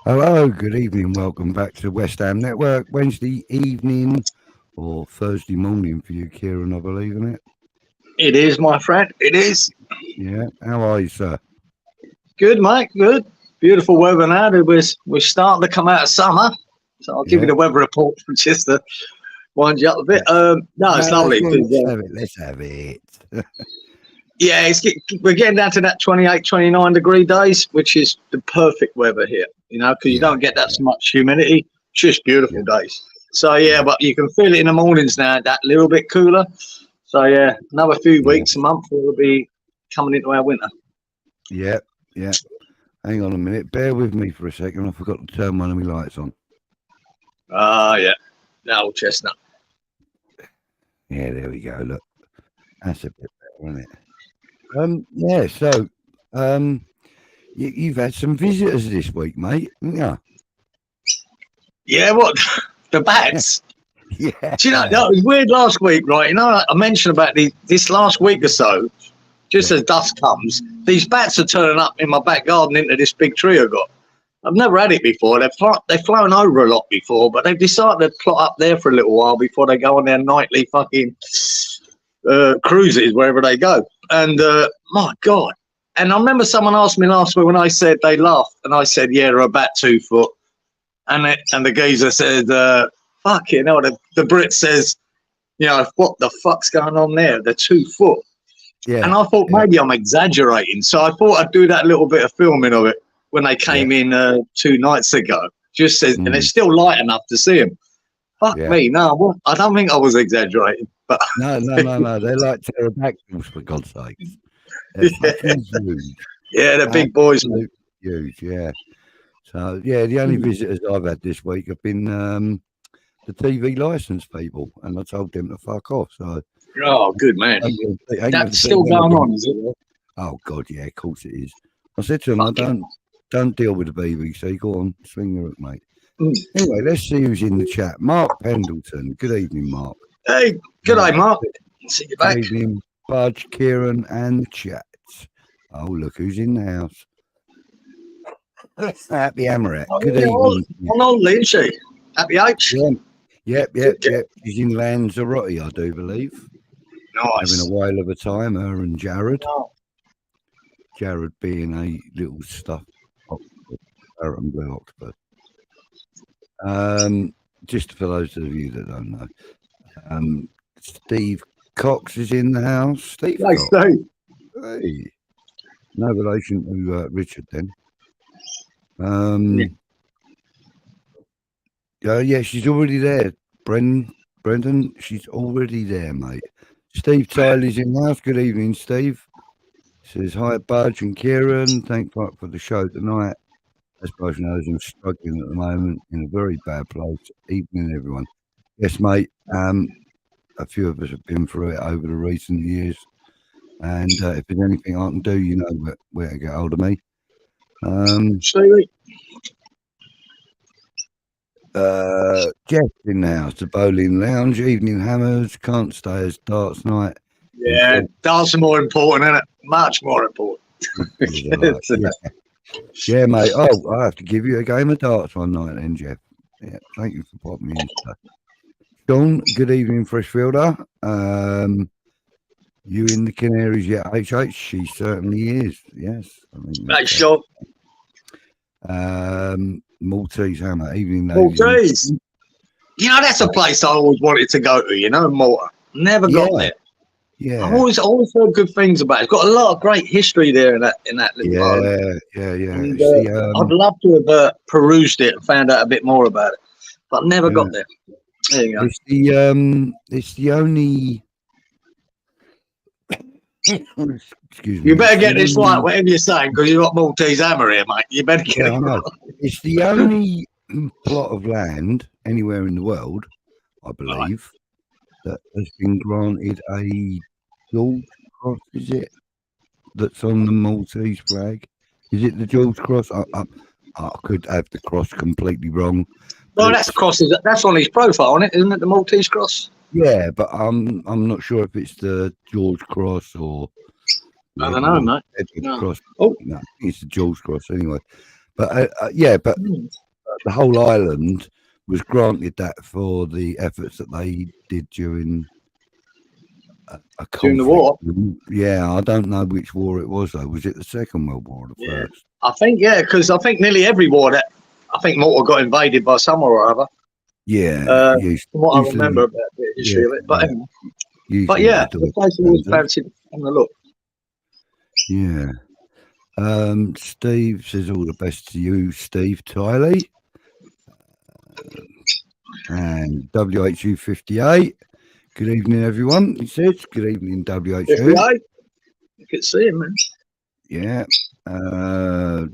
Hello, good evening. Welcome back to West Ham Network. Wednesday evening or Thursday morning for you, Kieran, I believe, isn't it? It is, my friend. It is. Yeah. How are you, sir? Good, mate. Good. Beautiful weather now. We're starting to come out of summer. So I'll give you the weather report just to wind you up a bit. No, it's lovely. Let's have it. Yeah, we're getting down to that 28, 29 degree days, which is the perfect weather here, because you don't get that so much humidity. It's just beautiful days. So, but you can feel it in the mornings now, that little bit cooler. So, another few weeks, a month, we'll be coming into our winter. Yeah. Hang on a minute. Bear with me for a second. I forgot to turn one of my lights on. Yeah. That old chestnut. Yeah, there we go. Look, that's a bit better, isn't it? So you've had some visitors this week, mate, haven't you? Yeah, what? The bats? Yeah. Do you know, that was weird last week, right? I mentioned about this last week or so, just as dusk comes, these bats are turning up in my back garden into this big tree I got. I've never had it before. They've flown over a lot before, but they've decided to plot up there for a little while before they go on their nightly fucking cruises, wherever they go. And, my God. And I remember someone asked me last week when I said they laughed, and I said, yeah, they're about 2 foot. And the geezer said, fuck it, the Brit says, what the fuck's going on there? They're 2 foot. Yeah. And I thought maybe I'm exaggerating. So I thought I'd do that little bit of filming of it when they came in 2 nights ago. Just says, and it's still light enough to see them. Fuck me, no, I don't think I was exaggerating. But No. They're like pterodactyls, for God's sake. They're fucking huge. Yeah, they're big boys, man. Huge, yeah. So, the only visitors I've had this week have been the TV licence people, and I told them to fuck off. So, oh, good man. That's still going on, is it? Oh God, yeah, of course it is. I said to them, don't deal with the BBC. Go on, swing your hook, mate. Anyway, let's see who's in the chat. Mark Pendleton. Good evening, Mark. Hey, good day, Mark. See you back. Good evening, Budge, Kieran, and the chat. Oh, look who's in the house. Happy Amaret. Good evening. I'm on, isn't she? Happy H. Yep. She's in Lanzarote, I do believe. Nice. Having a whale of a time, her and Jared. Oh. Jared being a little stuffed parrot and blue octopus. Just for those of you that don't know, Steve Cox is in the house. Steve. Hey, Steve. Hey. No relation to Richard then. She's already there. Brendan, she's already there, mate. Steve Tyler's in the house. Good evening, Steve. Says hi, Budge and Kieran. Thanks for the show tonight. As Budge knows, I'm struggling at the moment in a very bad place. Evening, everyone. Yes, mate. A few of us have been through it over the recent years. And if there's anything I can do, you know where to get hold of me. Stevie. Jeff in the house, the bowling lounge, evening hammers, can't stay as darts night. Yeah, darts are more important, isn't it? Much more important. Yeah, mate. Oh, I have to give you a game of darts one night then, Jeff. Yeah, thank you for popping me in. Sean, good evening, Freshfielder. You in the Canaries yet, HH? She certainly is, yes. Thanks, Sean. Maltese Hammer, evening. Maltese. That's a place I always wanted to go to, Malta. Never got there. Yeah. I've always heard good things about it. It's got a lot of great history there in that little island. Yeah. And, I'd love to have perused it and found out a bit more about it, but never got there. There you go. It's the only. Excuse me. You better get this right, whatever you're saying, because you've got Maltese Hammer here, mate. You better get it right. It's the only plot of land anywhere in the world, I believe, that has been granted a George Cross, is it? That's on the Maltese flag. Is it the George Cross? I could have the cross completely wrong. Well, that's on his profile, isn't it? The Maltese cross. Yeah, but I'm not sure if it's the George Cross or I don't know, mate. Edward Cross. Oh no, it's the George Cross anyway. But the whole island was granted that for the efforts that they did during a conflict. During the war. Yeah, I don't know which war it was though. Was it the Second World War or the First? I think because I think nearly every war that I think Malta got invaded by someone or other. Yeah, from what I remember about the history of it. But anyway. But yeah, the place always fancied having a look. Yeah. Steve says all the best to you, Steve Tiley. And WHUFC. Good evening, everyone. He says, good evening, WHU. 58. You can see him, man. Yeah.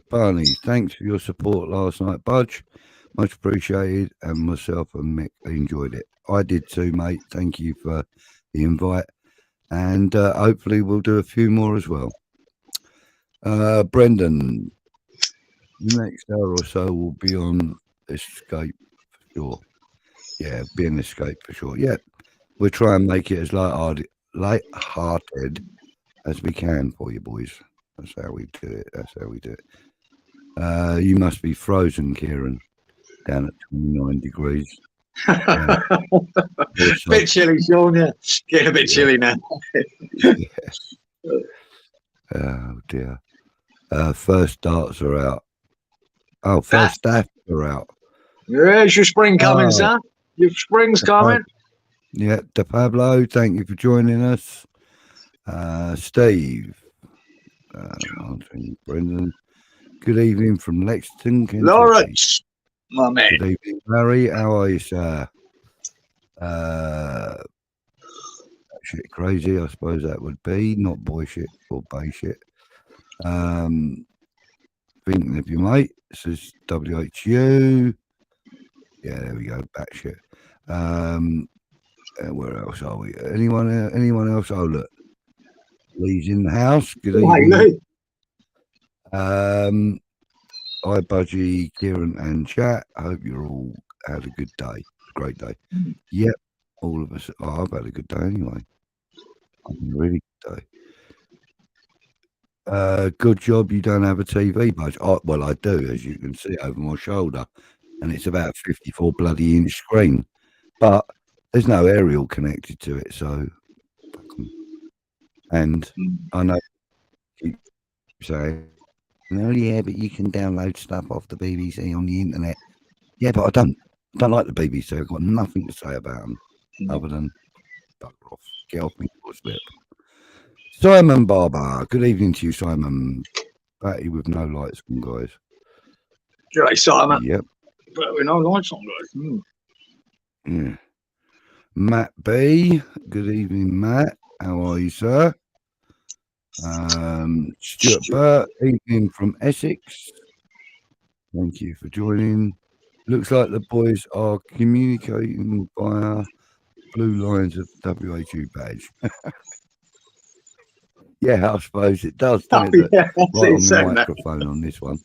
Barney, thanks for your support last night, Budge. Much appreciated. And myself and Mick enjoyed it. I did too, mate. Thank you for the invite. And hopefully we'll do a few more as well. Brendan, the next hour or so will be on Escape for sure. Yeah, be an Escape for sure. Yeah, we'll try and make it as light-hearted as we can for you boys. That's how we do it. That's how we do it. You must be frozen, Kieran, down at 29 degrees. Yeah. Bit chilly, Sean. Yeah, getting a bit chilly now. Yeah. Oh dear. First darts are out. Oh, first staff are out. There's your spring coming, son. Your spring's coming. Yeah, De Pablo, thank you for joining us. Steve, Brendan. Good evening from Lexington, Kentucky. Lawrence, my man. Good evening, Larry. How are you, sir? Shit crazy, I suppose that would be. Not boy shit or bay shit. Thinking of you, mate. This is WHU. Yeah, there we go. Batshit. Where else are we? Anyone else? Oh, look. Lee's in the house. Good evening. Hi, Budgie, Kieran, and chat. I hope you all had a good day. Great day. Yep. All of us. Oh, I've had a good day anyway. I've had a really good day. Good job you don't have a TV, Budge. Well, I do, as you can see over my shoulder. And it's about 54 bloody inch screen. But there's no aerial connected to it, so. And I know you keep saying, oh yeah, but you can download stuff off the BBC on the internet. Yeah, but I don't like the BBC. I've got nothing to say about them other than bugger off. Get off me doorstep. Simon Barber. Good evening to you, Simon. Batty with no lights on, guys. G'day, Simon. Yep. With no lights on, guys. Yeah. Matt B. Good evening, Matt. How are you, sir? Stuart Burt, evening from Essex. Thank you for joining. Looks like the boys are communicating via blue lines of WHU badge. Yeah, I suppose it does. Right on the microphone on this one.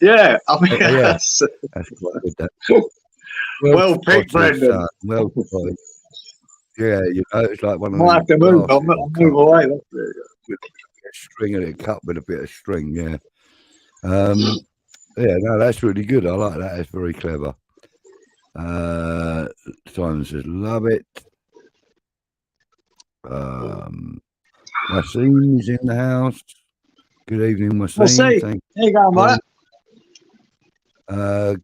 Yeah, I mean, that's quite good. That. Well picked, Brendan. Well played. Yeah, you know, it's like one of them. I have to move. I'll move away. With a string and it cut with a bit of string, yeah. Yeah, no, that's really good. I like that. It's very clever. Simon says, love it. Wasim is in the house. Good evening, Wasim. There you go, mate.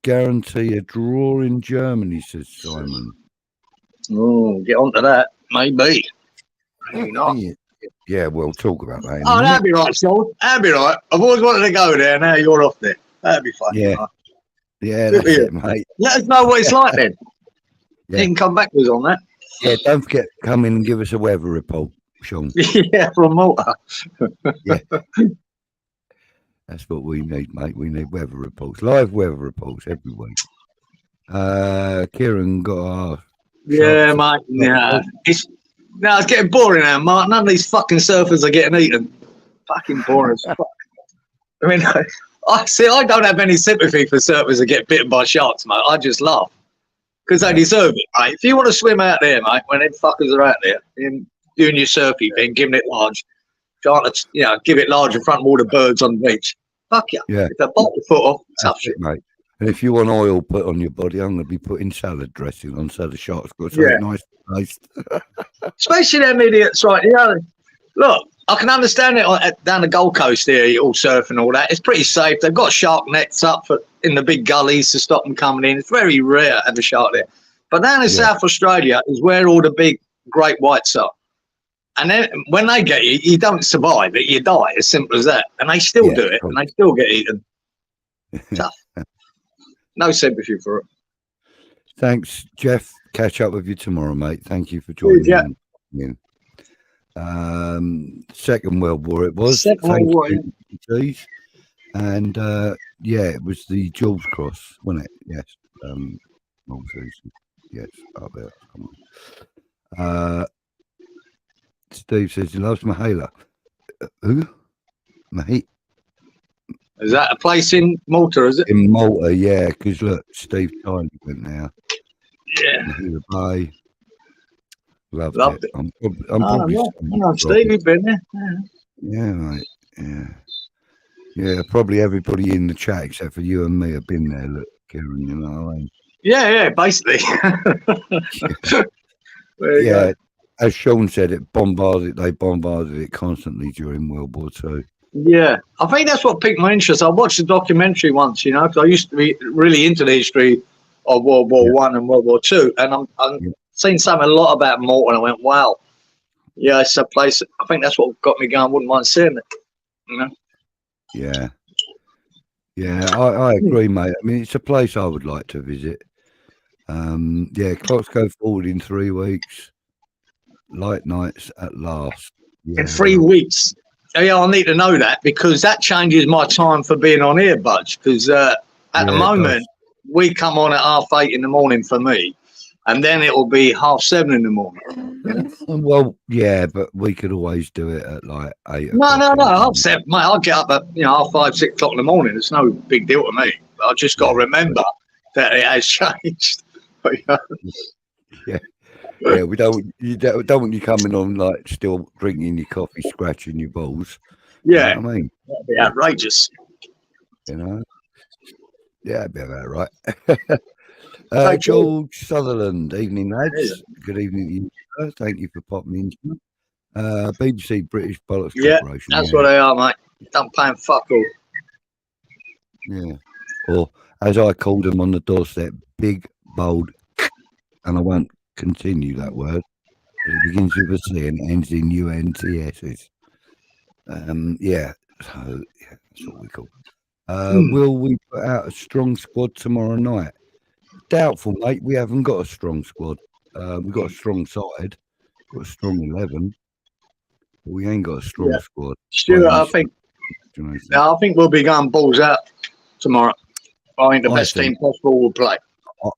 Guarantee a draw in Germany, says Simon. Oh, get onto that. Maybe. Maybe not. Yeah, we'll talk about that. Oh, that'd be right, Sean. That'd be right. I've always wanted to go there. Now you're off there. That'd be fun. Yeah. Right? Yeah, that's it, mate. Let us know what it's like then. Yeah. You can come back with us on that. Yeah, don't forget, come in and give us a weather report, Sean. Yeah, from Malta. Yeah. That's what we need, mate. We need weather reports, live weather reports every week. Kieran got our... Yeah, mate. Yeah. It's getting boring now, Mark. None of these fucking surfers are getting eaten. Fucking boring as fuck. I mean, I don't have any sympathy for surfers that get bitten by sharks, mate. I just laugh. Because they deserve it, mate. If you want to swim out there, mate, when them fuckers are out there doing your surfy thing, giving it large, trying to, give it large in front of all the birds on the beach, Fuck you. Yeah. If they bite your foot off, tough That's shit. it, mate. And if you want oil put on your body, I'm going to be putting salad dressing on so the shark's got something nice to taste. Especially them idiots, right? You know, look, I can understand it down the Gold Coast here, you're all surfing and all that. It's pretty safe. They've got shark nets up in the big gullies to stop them coming in. It's very rare to have a shark there. But down in South Australia is where all the big great whites are. And then when they get you, you don't survive it. You die. As simple as that. And they still do it. And they still get eaten. Tough. No sympathy for it. Thanks, Jeff. Catch up with you tomorrow, mate. Thank you for joining in. Second World War it was. Second World War. And it was the Jules Cross, wasn't it? Yes. Yes, up there. Steve says he loves Mahela. Who? Is that a place in Malta, is it? In Malta, yeah, because look, Steve Tiny went there. Yeah. Mahela Bay. Loved it. I'm probably Steve, you've been there. Yeah, mate. Yeah. Yeah, probably everybody in the chat except for you and me have been there, look, Kieran, you know what I mean? Yeah, basically. Yeah. As Sean said, they bombarded it constantly during World War II. Yeah, I think that's what piqued my interest. I watched a documentary once, you know, because I used to be really into the history of World War One and World War Two, and I'm seen a lot about Malta, and I went, wow, yeah, it's a place. I think that's what got me going. Wouldn't mind seeing it, you know. Yeah, I agree, mate. I mean, it's a place I would like to visit. Clocks go forward in 3 weeks. Light nights at last. In 3 weeks. Yeah, I need to know that because that changes my time for being on here, Budge. Because at the moment, we come on at 8:30 in the morning for me, and then it will be 7:30 in the morning. Well, yeah, but we could always do it at like 8. No, 7:30, mate. I'll get up at 5:30, 6 o'clock in the morning. It's no big deal to me. I just got to remember that it has changed. Yeah, we don't want you coming on like still drinking your coffee, scratching your balls. Yeah, you know what I mean, that'd be outrageous. You know, yeah, that'd be about right. George Sutherland, evening lads. Good evening to you, sir. Thank you for popping in. BBC British Bollocks Corporation. That's what they are, mate. Don't pay them fuck all. Yeah, or as I called them on the doorstep, big, bold, and I won't continue that word. But it begins with a C and ends in UNTSs. So that's what we call. Will we put out a strong squad tomorrow night? Doubtful, mate. We haven't got a strong squad. We've got a strong side, got a strong 11, but we ain't got a strong squad. Stuart, I think we'll be going balls out tomorrow. I think the best team possible will play.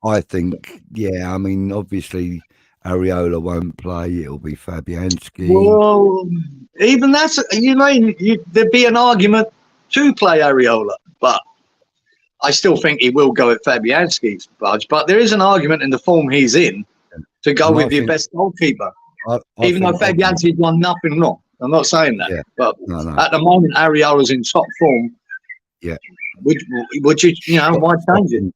I think, I mean, obviously, Areola won't play. It'll be Fabianski. Well, even that's, there'd be an argument to play Areola, but I still think he will go at Fabianski's Budge. But there is an argument in the form he's in to go with your best goalkeeper. Even though Fabianski's done nothing wrong. I'm not saying that. But at the moment, Areola's in top form. Yeah. Would you, why change it?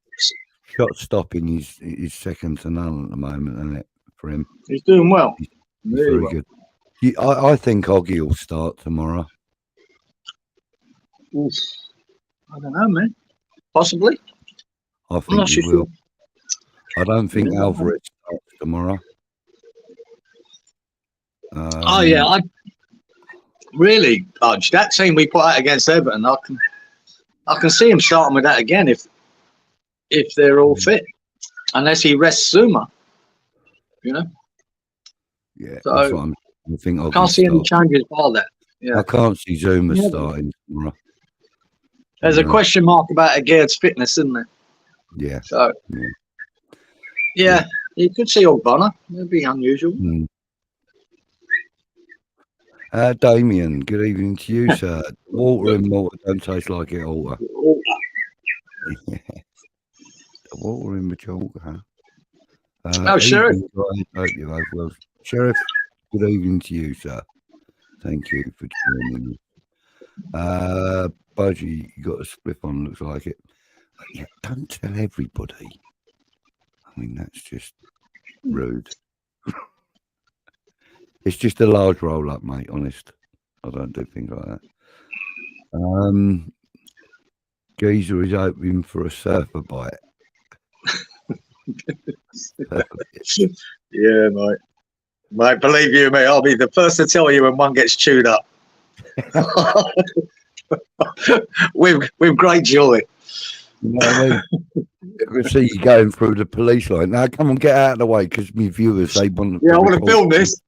Shot stopping is second to none at the moment, isn't it, for him? He's doing well. He's very good. I think Oggy will start tomorrow. Oof. I don't know, man. Possibly. I think he will. I don't think Alvarez starts tomorrow. Really, Budge, that team we put out against Everton, I can see him starting with that again if they're all fit, unless he rests Zuma, Yeah, so that's what I think. I can't see any changes by that. Yeah, I can't see Zuma starting tomorrow. There's a question mark about Agaird's fitness, isn't there? Yeah. So, you could see Ogbonna. It'd be unusual. Damien, good evening to you, sir. Water in Malta don't taste like it, Alter. The water in Majorca, huh? Sheriff. Hope you both well. Sheriff, good evening to you, sir. Thank you for joining Budgie, you got a spliff on, looks like it. Yeah, don't tell everybody. I mean, that's just rude. It's just a large roll up, mate, honest. I don't do things like that. Geezer is hoping for a surfer bite. Yeah, mate. Mate, believe you me, I'll be the first to tell you when one gets chewed up. with great joy. You know what I mean? I can see you going through the police line. Now, come on, get out of the way, because my viewers, they want. Yeah, I want to film this.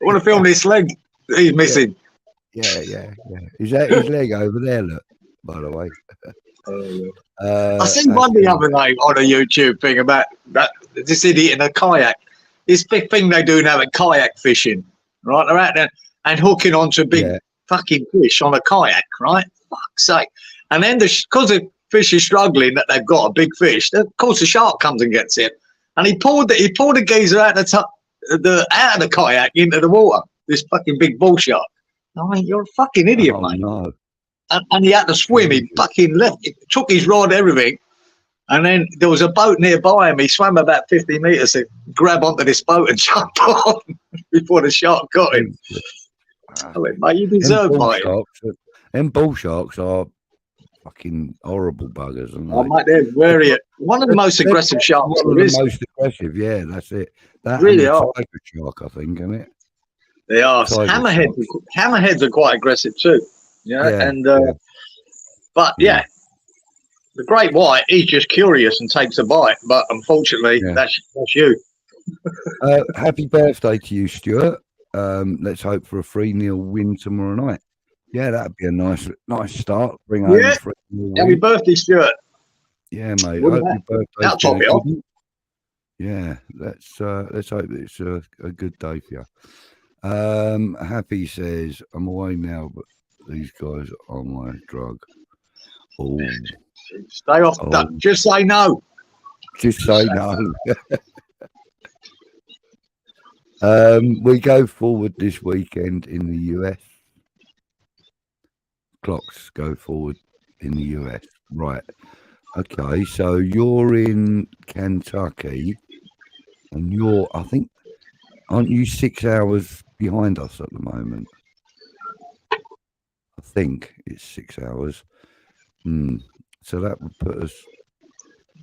I want to film this leg that he's missing. Yeah. Is that his leg over there? Look, by the way. I seen one the other night on a YouTube thing about that this idiot in a kayak. This big thing they do now at kayak fishing, right? They're out there and hooking onto big fucking fish on a kayak, right? Fuck's sake! And then because the fish is struggling, that they've got a big fish. Of course, the shark comes and gets it, and he pulled the geezer out of the kayak into the water. This fucking big bull shark. I mean, you're a fucking idiot, mate. No. And he had to swim. He fucking left. He took his rod, everything. And then there was a boat nearby him. He swam about 50 metres to grab onto this boat and jump on before the shark got him. I went, mate, you deserve mate. Them bull sharks are fucking horrible buggers. Aren't they? Oh, mate, they're very... One of the most aggressive sharks One there of is. the most aggressive, yeah, that's it. That really and the are. tiger shark, I think, isn't it? They are. Tiger Hammerheads are quite aggressive too. But the great white, he's just curious and takes a bite. But unfortunately, that's you. Happy birthday to you, Stuart. Let's hope for a 3-0 win tomorrow night. Yeah, that'd be a nice start. Bring home a 3-0 win. Happy birthday, Stuart. Yeah, mate. Wouldn't Hope your birthday. That'll top it off. Yeah, let's hope it's a good day for you. Happy says, I'm away now, but these guys are my drug. Oh, stay off. Just say no. Just say no. We go forward this weekend in the US. Clocks go forward in the US. Right. Okay, so you're in Kentucky, and aren't you 6 hours behind us at the moment? I think it's 6 hours. So that would put us,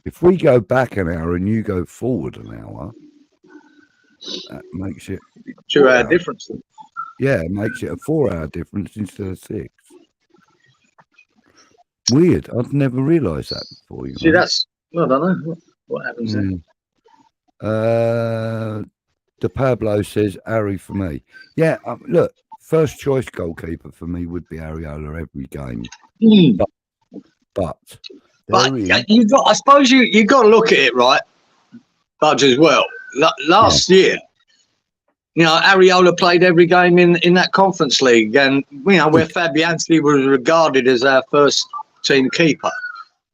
if we go back an hour and you go forward an hour, that makes it 2 hour difference. Yeah, it makes it a 4 hour difference instead of 6. Weird. I've never realised that before. See, that's, I don't know what happens there. De Pablo says Harry for me. Yeah, look, first choice goalkeeper for me would be Areola every game. But you got, I suppose you got to look at it, right, Budge, as well. Last year, Areola played every game in that Conference League, and where Fabianski was regarded as our first team keeper,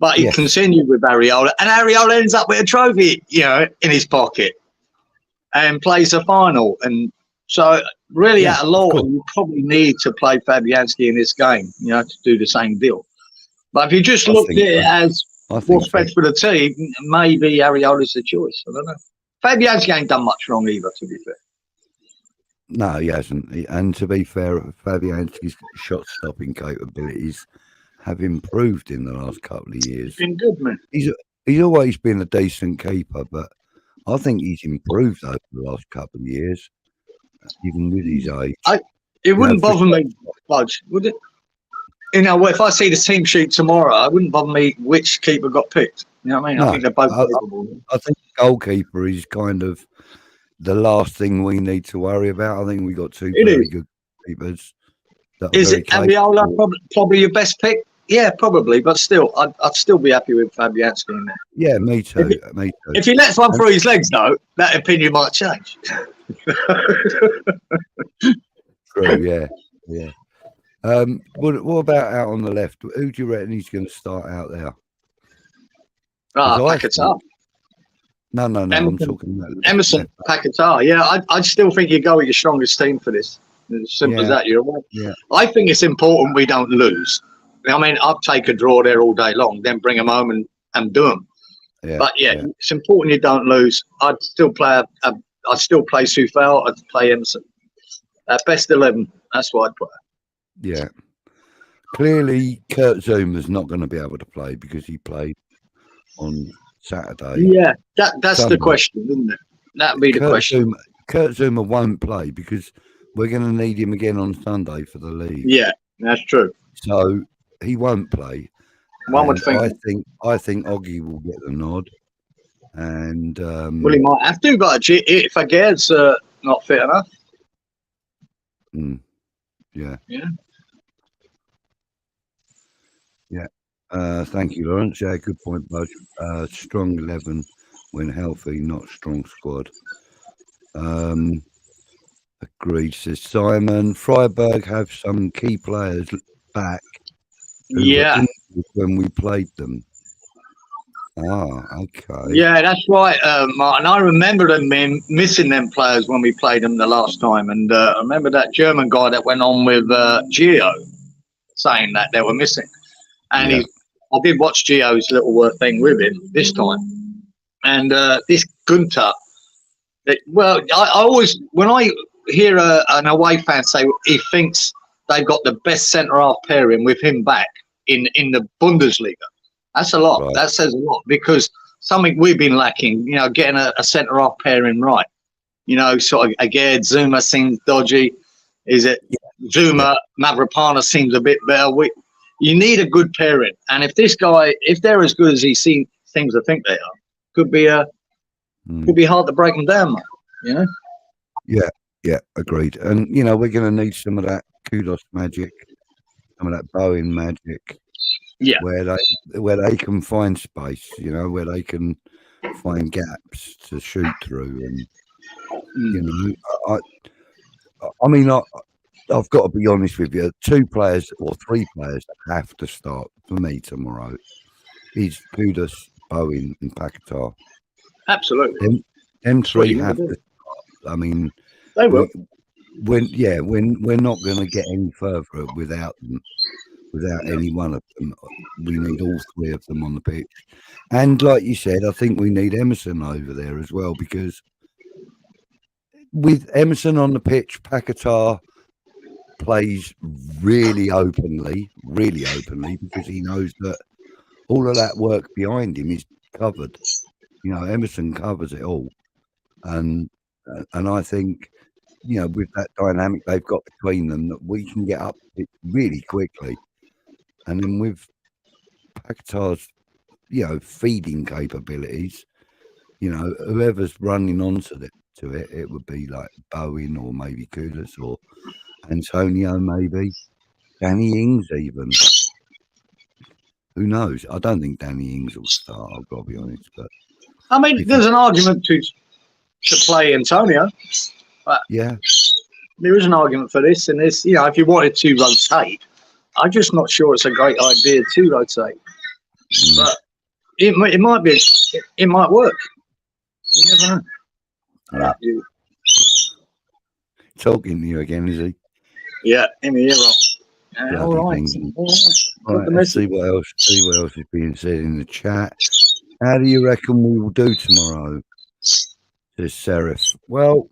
but he continued with Areola, and Areola ends up with a trophy, in his pocket, and plays the final. And so, really, at a law, you probably need to play Fabianski in this game, to do the same deal. But if you just looked at it as what's best for the team, maybe Areola's the choice. I don't know. Fabianski ain't done much wrong either, to be fair. No, he hasn't. And to be fair, Fabianski's shot-stopping capabilities have improved in the last couple of years. It's been good, man. He's always been a decent keeper, but I think he's improved over the last couple of years, even with his age. It wouldn't bother me, Budge, would it? If I see the team sheet tomorrow, it wouldn't bother me which keeper got picked. You know what I mean? No, I think they're both capable. I think goalkeeper is kind of the last thing we need to worry about. I think we got two very good keepers. Is it Areola probably your best pick? Yeah, probably, but still, I'd still be happy with Fabianski in there. Yeah, me too. If he lets one through his legs, though, that opinion might change. True, yeah. What about out on the left? Who do you reckon he's going to start out there? Paquetá. No, I'm talking about Emerson, Paquetá. Yeah, I'd still think you go with your strongest team for this. As simple as that. You're right. Yeah. I think it's important we don't lose. I mean, I'd take a draw there all day long, then bring them home and do them. Yeah. But it's important you don't lose. I'd still play I'd still play Soufal. I'd play Emerson. Best 11. That's what I'd play. Yeah. Clearly, Kurt Zuma's not going to be able to play because he played on Saturday. Yeah, that's the question, isn't it? That'd be the question. Kurt Zuma won't play because we're going to need him again on Sunday for the league. Yeah, that's true. So he won't play. One would think. I think Oggy will get the nod, and well, he might have to. But if Aguerd's not fit enough. Yeah. Yeah. Thank you, Lawrence. Yeah, good point, Bud. Strong 11 when healthy, not strong squad. Agreed, says Simon. Freiburg have some key players back. Yeah. When we played them. Okay. Yeah, that's right, Martin. I remember them missing them players when we played them the last time. And I remember that German guy that went on with Gio saying that they were missing. And I did watch Gio's little thing with him this time. And this Gunter, I always, when I hear an away fan say he thinks they've got the best centre-half pairing with him back in the Bundesliga, that's a lot. Right. That says a lot because something we've been lacking, getting a centre-half pairing right. Sort of Aguerd, Zuma seems dodgy. Is it Zuma, Mavropana seems a bit better. You need a good pairing. And if this guy, if they're as good as he seems to think they are, could be hard to break them down, mate, Yeah, agreed. And, we're going to need some of that kudos magic, some of that Bowen magic. Yeah, where they can find space, where they can find gaps to shoot through, and I've got to be honest with you. 2 players or 3 players that have to start for me tomorrow is Kudus, Bowen, and Paquetá. Absolutely, them 3 have to start. I mean, they will. We're not going to get any further without them. Without any one of them, we need all 3 of them on the pitch. And like you said, I think we need Emerson over there as well, because with Emerson on the pitch, Paquetá plays really openly because he knows that all of that work behind him is covered. Emerson covers it all. And I think, with that dynamic they've got between them, that we can get up it really quickly. And then with Paquetá's, feeding capabilities, whoever's running onto it, it would be like Bowen or maybe Kudus or Antonio, maybe Danny Ings even. Who knows? I don't think Danny Ings will start, I've got to be honest. But I mean, there's an argument to play Antonio. But there is an argument for this. And this, if you wanted to rotate, I'm just not sure it's a great idea to rotate, but it might be. It might work. You never know. Talking to you again, is he? Yeah, in the ear. All right. Let's see what else. Is being said in the chat. How do you reckon we will do tomorrow? Says Seraph. Well,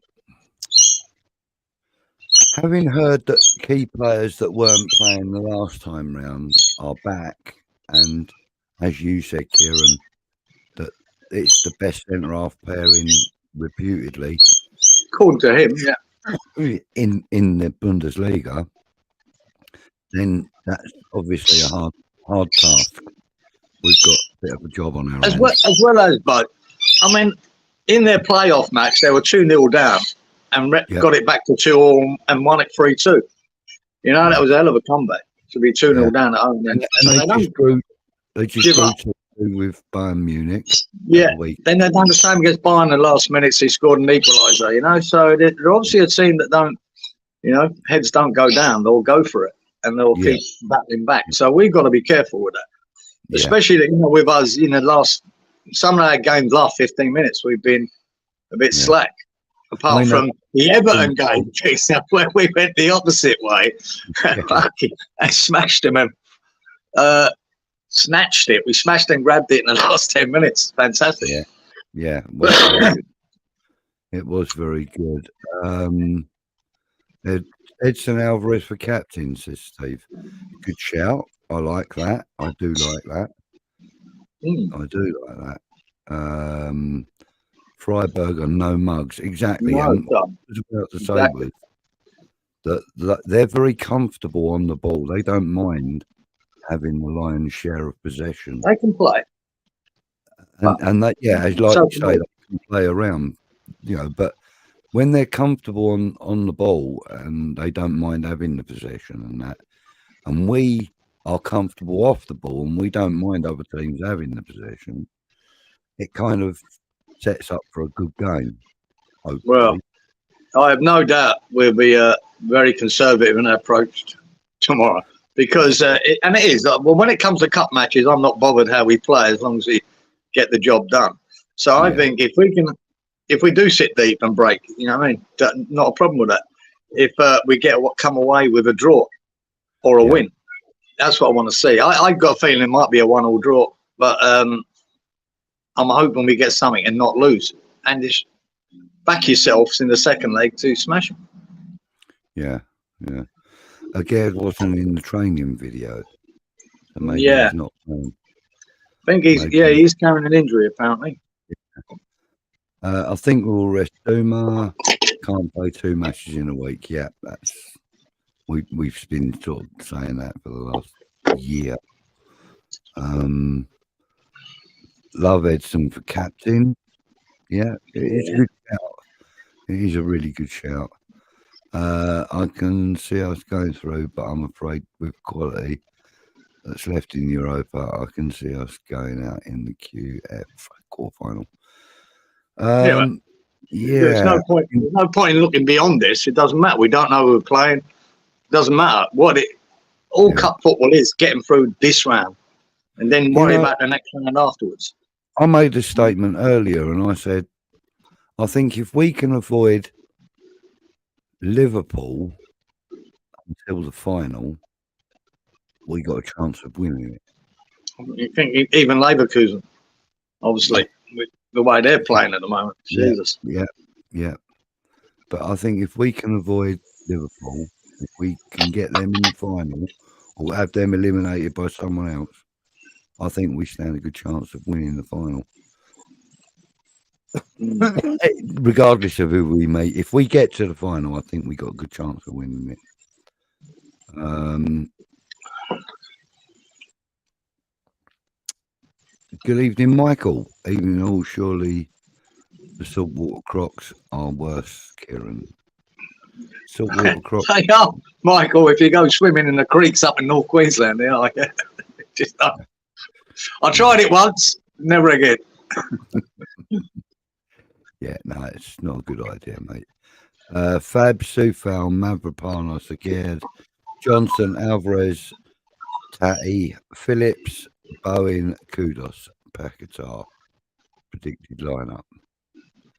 having heard that key players that weren't playing the last time round are back, and as you said, Kieran, that it's the best centre-half pairing reputedly, according to him, in the Bundesliga, then that's obviously a hard task. We've got a bit of a job on our hands. As well as, but I mean, in their playoff match, they were 2-0 down. And got it back to 2-2 and won it 3-2. That was a hell of a comeback to be 2-0 down at home. And they just grew with Bayern Munich. Yeah, then they've done the same against Bayern in the last minutes. He scored an equaliser, So they're obviously a team that don't, heads don't go down. They'll go for it and they'll keep battling back. So we've got to be careful with that, especially with us in the last some of our games last 15 minutes. We've been a bit slack. Apart from the Everton game, where we went the opposite way. I smashed him and snatched it. We smashed and grabbed it in the last 10 minutes. Fantastic. Yeah. It was very good. Edson Alvarez for captain, says Steve. Good shout. I like that. I do like that. I do like that. Freiburg and no mugs. Exactly. No, I was about to say was that they're very comfortable on the ball. They don't mind having the lion's share of possession. They can play. And that, as like you say, they can play around, but when they're comfortable on the ball and they don't mind having the possession and that, and we are comfortable off the ball and we don't mind other teams having the possession, it kind of sets up for a good game. Hopefully. Well, I have no doubt we'll be very conservative in our approach tomorrow because, it is. Well, when it comes to cup matches, I'm not bothered how we play as long as we get the job done. So I think if we do sit deep and break, not a problem with that. If we come away with a draw or a win, that's what I want to see. I've got a feeling it might be a 1-1 draw, but I'm hoping we get something and not lose. And just back yourselves in the second leg to smash them. Yeah. Agard wasn't in the training video. So maybe he's not playing. I think he's carrying an injury apparently. I think we'll rest Duma. Can't play 2 matches in a week. Yeah, we've been sort of saying that for the last year. Love Edson for captain. Yeah, it's a good shout. It is a really good shout. I can see us going through, but I'm afraid with quality that's left in Europa, I can see us going out in the QF quarterfinal. There's no point. There's no point in looking beyond this. It doesn't matter. We don't know who we're playing. It doesn't matter all cup football is getting through this round, and then worry about the next round afterwards. I made a statement earlier, and I said, I think if we can avoid Liverpool until the final, we got a chance of winning it. You think even Leverkusen, obviously, with the way they're playing at the moment. Jesus. Yeah. But I think if we can avoid Liverpool, if we can get them in the final or have them eliminated by someone else, I think we stand a good chance of winning the final. Regardless of who we meet, if we get to the final, I think we got a good chance of winning it. Good evening, Michael. Evening all. Surely the saltwater crocs are worse, Kieran. Saltwater crocs. They are, Michael. If you go swimming in the creeks up in North Queensland, they are. Just I tried it once, never again. Yeah, no, it's not a good idea, mate. Fab, Sufal, Mavropanos, Agard, Johnson, Alvarez, Tati, Phillips, Bowen, Kudos, Paquetá. Predicted lineup.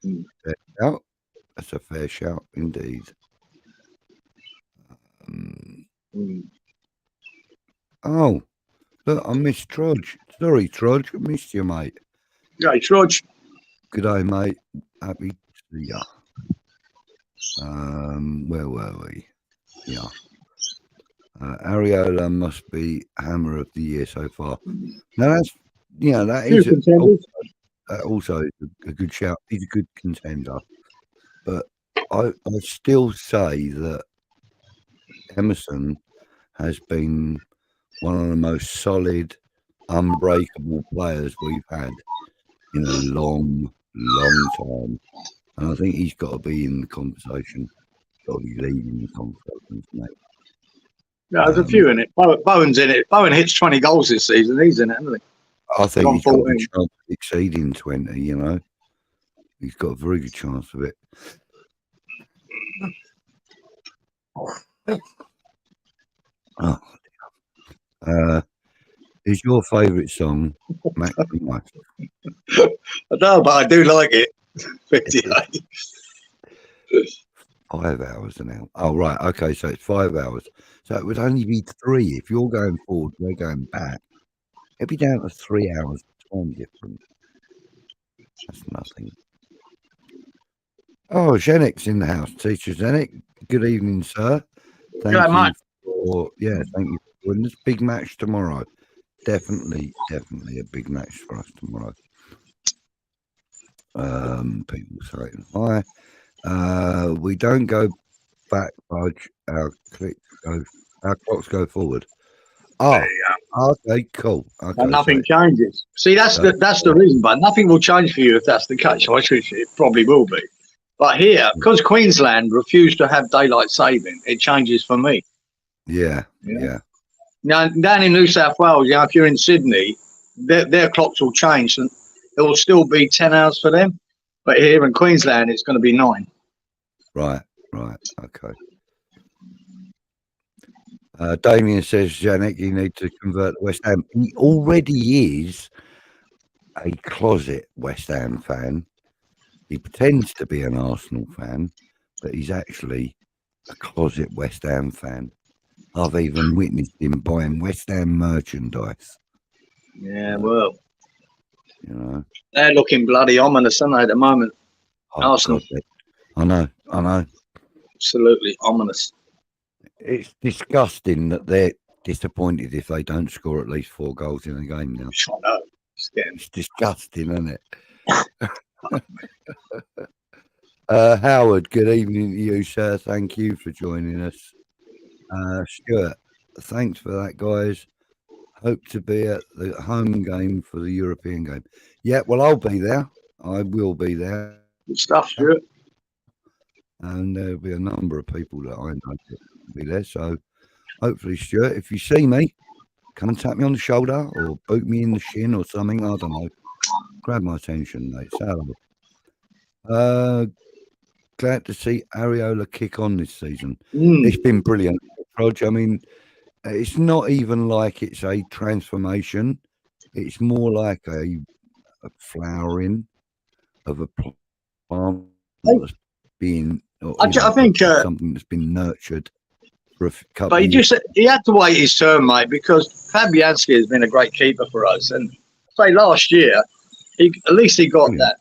Fair shout. That's a fair shout indeed. Oh, look, I missed Trudge. Sorry, Trudge, I missed you, mate. Yeah, Trudge. Good day, mate. Happy to see ya. Where were we? Yeah. Areola must be hammer of the year so far. Now that is also a good shout. He's a good contender, but I still say that Emerson has been one of the most solid, unbreakable players we've had in a long time, and I think he's got to be in the conversation. Got to be leading the conversation, mate. Yeah, there's a few in it. Bowen's in it. Bowen hits 20 goals this season. He's in it, hasn't he? I think he's got a good chance of exceeding 20, He's got a very good chance of it. Is your favourite song Mac and Mike? I know, but I do like it. 58. 5 hours now. Oh, right. Okay, so it's 5 hours. So it would only be 3. If you're going forward, we're going back. It'd be down to 3 hours time difference. That's nothing. Oh, Zenek's in the house. Teacher Zenek, good evening, sir. Thank G'day, you mate. thank you for joining us. Big match tomorrow. Definitely a big match for us tomorrow. People saying hi. We don't go back, Budge. Our clocks go forward. Oh, okay, cool. Okay, And nothing changes. See, that's the reason, but nothing will change for you if that's the case. Which it probably will be. But here, because Queensland refused to have daylight saving, it changes for me. Yeah. Now, down in New South Wales, if you're in Sydney, their clocks will change and it will still be 10 hours for them. But here in Queensland, it's going to be 9. Right. Okay. Damien says, Janek, you need to convert to West Ham. He already is a closet West Ham fan. He pretends to be an Arsenal fan, but he's actually a closet West Ham fan. I've even witnessed him buying West Ham merchandise. Yeah, well, you know, they're looking bloody ominous, aren't they, at the moment? Arsenal. God, I know. Absolutely ominous. It's disgusting that they're disappointed if they don't score at least 4 goals in a game now. I know. It's disgusting, isn't it? Howard, good evening to you, sir. Thank you for joining us. Stuart, thanks for that, guys. Hope to be at the home game for the European game. Yeah, well, I'll be there. I will be there. Good stuff, Stuart. And there'll be a number of people that I know that will be there. So hopefully, Stuart, if you see me, come and tap me on the shoulder or boot me in the shin or something. I don't know. Grab my attention, mate. Glad to see Areola kick on this season. It's been brilliant, Rog. I mean, it's not even like it's a transformation. It's more like a flowering of a plant that's being, I think something that's been nurtured for a couple. But he had to wait his turn, mate, because Fabianski has been a great keeper for us. And say last year, at least he got that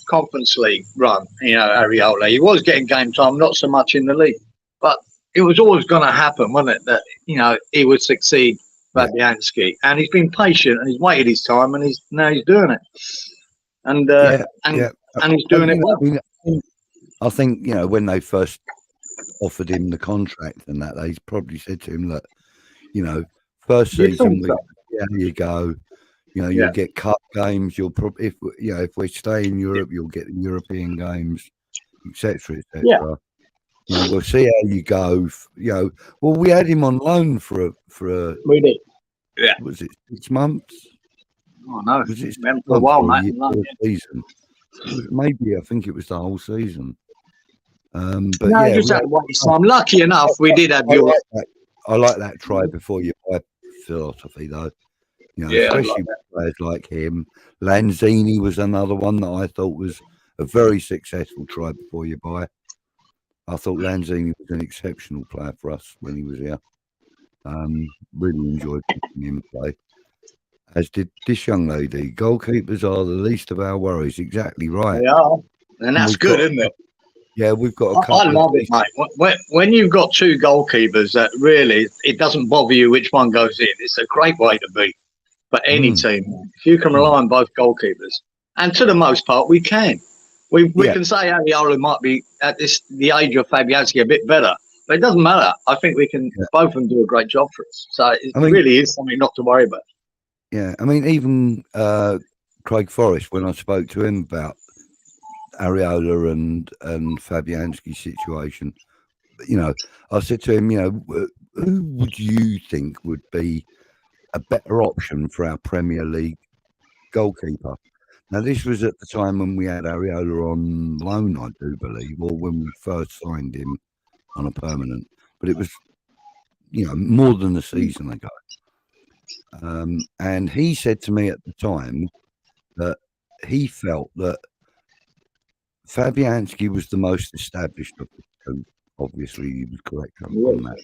Conference League run. Areola. He was getting game time, not so much in the league, but it was always going to happen, wasn't it? That he would succeed, Fabianski, and he's been patient and he's waited his time, and now he's doing it, and he's doing it well. I think when they first offered him the contract and that, they probably said to him, look, first season, there you go. You'll get cup games. You'll probably, if we stay in Europe, you'll get the European games, etc. We'll see how you go. Well, we had him on loan for we did. Yeah. Was it 6 months? Oh no, was it for a while, mate. Season? Maybe I think it was the whole season. But no, just had to wait. So I'm lucky enough. We did have Europe. I like that try before you buy philosophy, though. Especially with players like him. Lanzini was another one that I thought was a very successful try before you buy. I thought Lanzini was an exceptional player for us when he was here. Really enjoyed watching him play. As did this young lady. Goalkeepers are the least of our worries. Exactly right. They are. And that's good, isn't it? Yeah, we've got a couple. I love it, mate. When you've got 2 goalkeepers that really, it doesn't bother you which one goes in. It's a great way to be for any team. If you can rely on both goalkeepers. And to the most part, we can. We can say Areola might be at the age of Fabianski a bit better, but it doesn't matter. I think we can both of them do a great job for us. So it really is something not to worry about. Yeah, I mean, even Craig Forrest, when I spoke to him about Areola and Fabianski's situation, I said to him, who would you think would be a better option for our Premier League goalkeeper? Now, this was at the time when we had Areola on loan, I do believe, or when we first signed him on a permanent. But it was, more than a season ago. And he said to me at the time that he felt that Fabianski was the most established of the two. Obviously, he was correct on Yeah. that.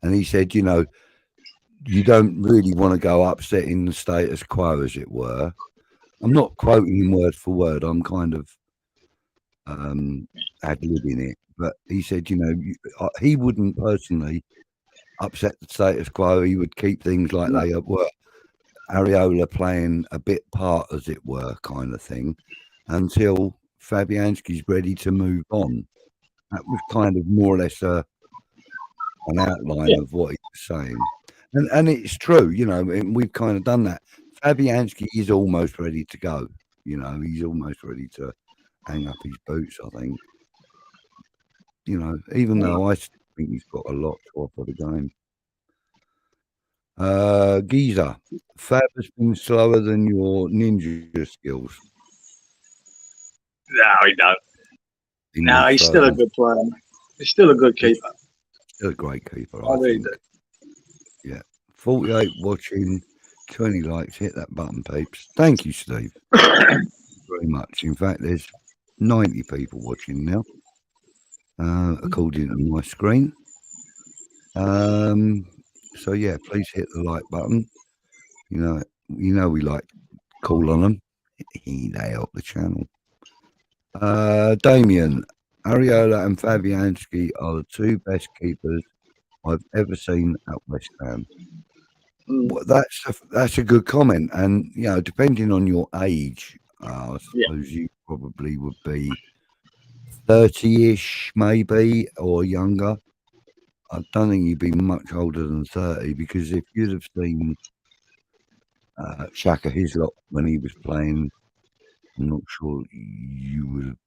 And he said, you know, you don't really want to go upsetting the status quo, as it were. I'm not quoting him word for word. I'm kind of ad-libbing it. But he said, you know, he wouldn't personally upset the status quo. He would keep things like they were. Areola playing a bit part, as it were, kind of thing, until Fabianski's ready to move on. That was kind of more or less an outline of what he was saying. And it's true, you know, and we've kind of done that. Fabianski is almost ready to go. You know, he's almost ready to hang up his boots, I think. You know, even though I still think he's got a lot to offer the game. Giza, Fab has been slower than your ninja skills. No, he don't. No, he's still a good player. He's still a good keeper. Still a great keeper, I think. Yeah. 48 watching, 20 likes. Hit that button, peeps. Thank you, Steve. Very much. In fact, there's 90 people watching now, according to my screen. So yeah, please hit the like button. You know we like to call on them. They help the channel. Damien, Areola and Fabianski are the two best keepers I've ever seen at West Ham. Well, that's a good comment, and you know, depending on your age, I suppose you probably would be 30-ish, maybe, or younger. I don't think you'd be much older than 30, because if you'd have seen Shaka Hislop when he was playing, I'm not sure you would have.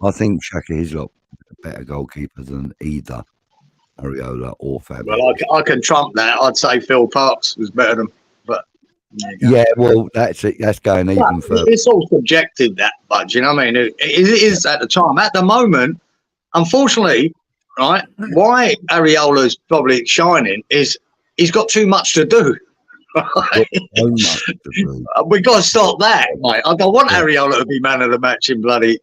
I think Shaka Hislop is a better goalkeeper than either Areola or Fabio. Well, I can trump that. I'd say Phil Parkes was better than, but yeah, well, that's it. That's going even further. It's all subjective, that, but you know what I mean? It is at the time. At the moment, unfortunately, right, why Areola's probably shining is he's got too much to do. Right? So much to do. We've got to stop that, mate. I don't want Areola to be man of the match in bloody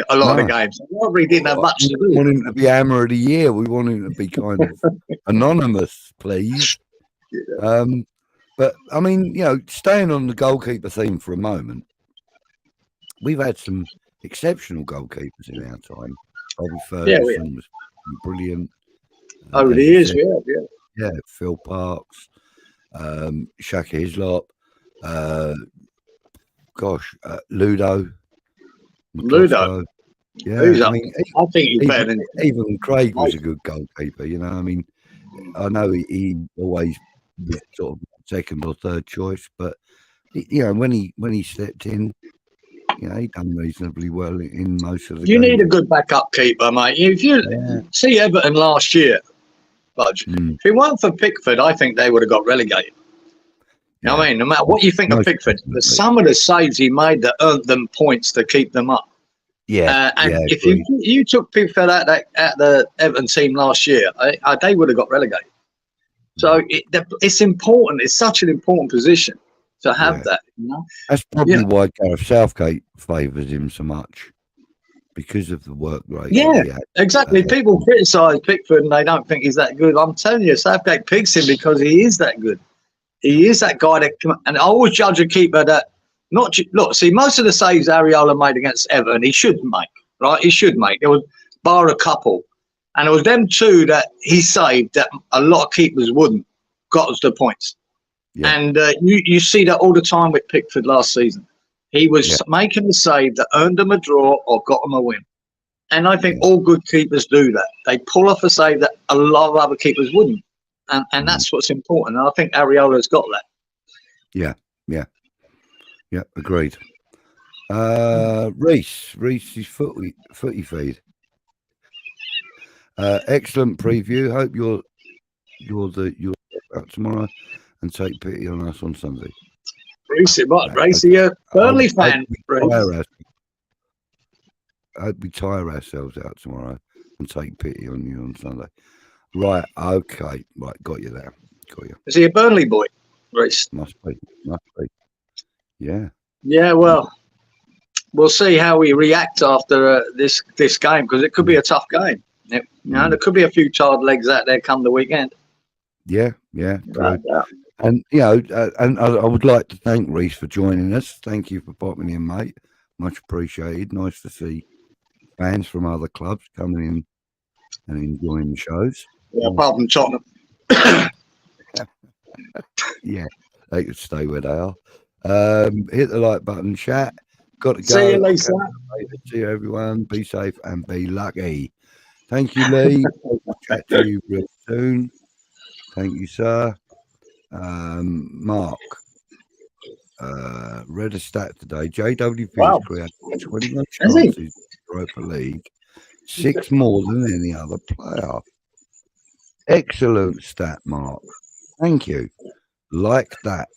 a lot of the games. He didn't have much to do. We want him to be Hammer of the Year. We want him to be kind of anonymous, please. But I mean, you know, staying on the goalkeeper theme for a moment, we've had some exceptional goalkeepers in our time. Bobby Ferguson was brilliant. Over the years, yeah. Phil Parkes, Shaka Hislop, Ludo. Yeah, I mean, I think he's better than even Craig was a good goalkeeper. You know, I mean, I know he always sort of second or third choice, but you know, when he stepped in, you know, he done reasonably well in most of the games. You need a good backup keeper, mate. If you see Everton last year, Budge, if it weren't for Pickford, I think they would have got relegated. You know what I mean? No matter what you think of Pickford, some of the saves he made that earned them points to keep them up. Yeah, and if you took Pickford out the Everton team last year, they would have got relegated. So it's important. It's such an important position to have that. You know, that's probably why Gareth Southgate favours him so much, because of the work rate. Yeah, exactly. People criticise Pickford and they don't think he's that good. I'm telling you, Southgate picks him because he is that good. He is that guy that, and I always judge a keeper that see, most of the saves Areola made against Everton, he should make, right? He should make. There was bar a couple, and it was them two that he saved that a lot of keepers wouldn't. Got us the points, and you see that all the time with Pickford last season. He was making a save that earned them a draw or got them a win, and I think all good keepers do that. They pull off a save that a lot of other keepers wouldn't. And that's what's important. And I think Areola's got that. Yeah, agreed. Reese's footy feed. Excellent preview. Hope you're out tomorrow and take pity on us on Sunday. Reese, a Burnley fan. I hope we tire ourselves out tomorrow and take pity on you on Sunday. Right, okay. Right, got you there. Got you. Is he a Burnley boy, Reese? Must be. Yeah. Yeah, well, we'll see how we react after this game, because it could be a tough game. You know, there could be a few tired legs out there come the weekend. Yeah. And you know, and I would like to thank Reese for joining us. Thank you for popping in, mate. Much appreciated. Nice to see fans from other clubs coming in and enjoying the shows. Yeah, apart from Tottenham. Yeah, they could stay where they are. Hit the like button, chat. Got to go. See you, Lisa. See you, everyone. Be safe and be lucky. Thank you, Lee. I'll chat to you real soon. Thank you, sir. Mark. Read a stat today. JWP has created 21 chances in the Europa League, 6 more than any other player. Excellent stat, Mark. Thank you. Like that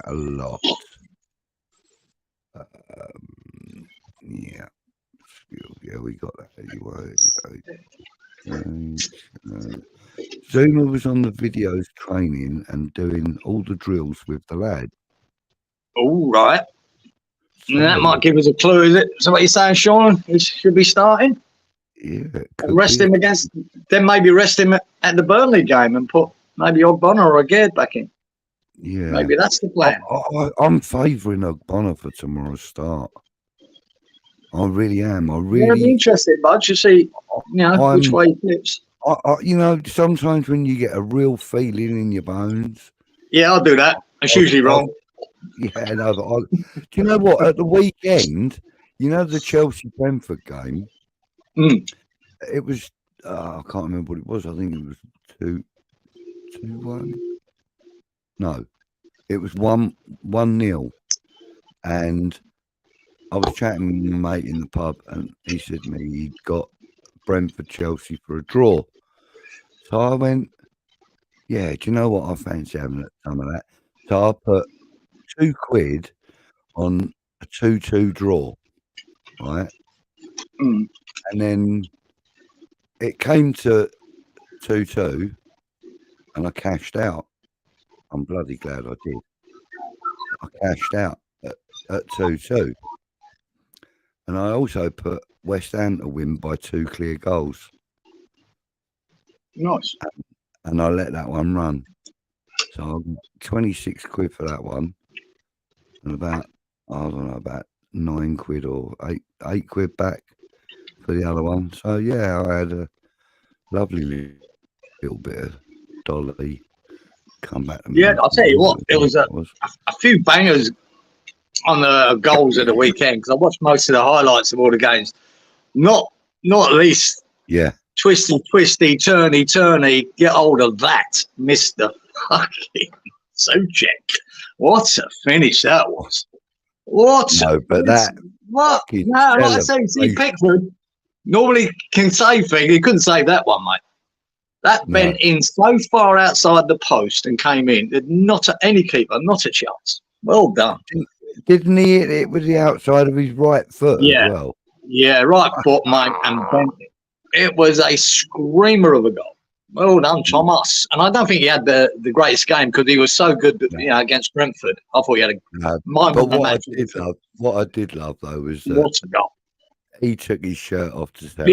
a lot. Yeah, we got that anyway. Zuma was on the videos training and doing all the drills with the lad. All right. So, that might give us a clue, is it? So what you're saying, Sean? He should be starting? Yeah. Rest him against, then maybe rest him at the Burnley game and put maybe Ogbonna or Agard back in. Yeah. Maybe that's the plan. I'm favouring Ogbonna for tomorrow's start. I really am. I'm interested, bud, to see, which way he flips. Sometimes when you get a real feeling in your bones. Yeah, I'll do that. It's usually wrong. Yeah, no, but do you know what? At the weekend, the Chelsea-Brentford game, it was, I can't remember what it was. I think it was 2-1. No, it was 1-0. And I was chatting with my mate in the pub, and he said to me he'd got Brentford-Chelsea for a draw. So I went, yeah, do you know what? I fancy having some of that. So I put £2 on a 2-2 draw, right? And then it came to 2-2, and I cashed out. I'm bloody glad I did. I cashed out at 2-2. And I also put West Ham to win by 2 clear goals. Nice. And I let that one run. So I'm £26 for that one. And about, I don't know, about £9 or £8 back for the other one. So yeah, I had a lovely little bit of dolly come back to me. Yeah, I'll tell you what, there was a few bangers on the goals of the weekend, because I watched most of the highlights of all the games. Not least, twisty, turny, get hold of that, Mr. fucking Souček. What a finish that was. What? No, but that. What? No, like I say, see, Pickford normally can save things. He couldn't save that one, mate. That bent in so far outside the post and came in. Not any keeper, not a chance. Well done. Didn't he hit it with the outside of his right foot as well? Yeah, right foot, mate, and bent it. It was a screamer of a goal. Well done, Thomas. And I don't think he had the greatest game, because he was so good against Brentford. I thought he had a what I did love, though, was that he took his shirt off to say,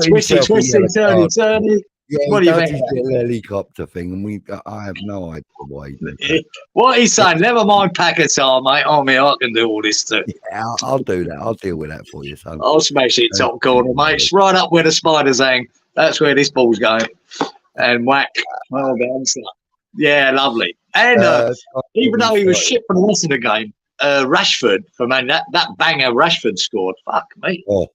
twisty, turny. Yeah, what do you think? Little helicopter thing, and I have no idea why he did that. What he's saying, never mind Paquetá, mate. Oh, me, I can do all this too. Yeah, I'll do that. I'll deal with that for you, son. I'll smash it top corner, mate. It's right up where the spiders hang. That's where this ball's going. And whack. Well done, son. Yeah, lovely. And even though he was shit for the rest of the game, Rashford, that banger Rashford scored. Fuck me. Oh,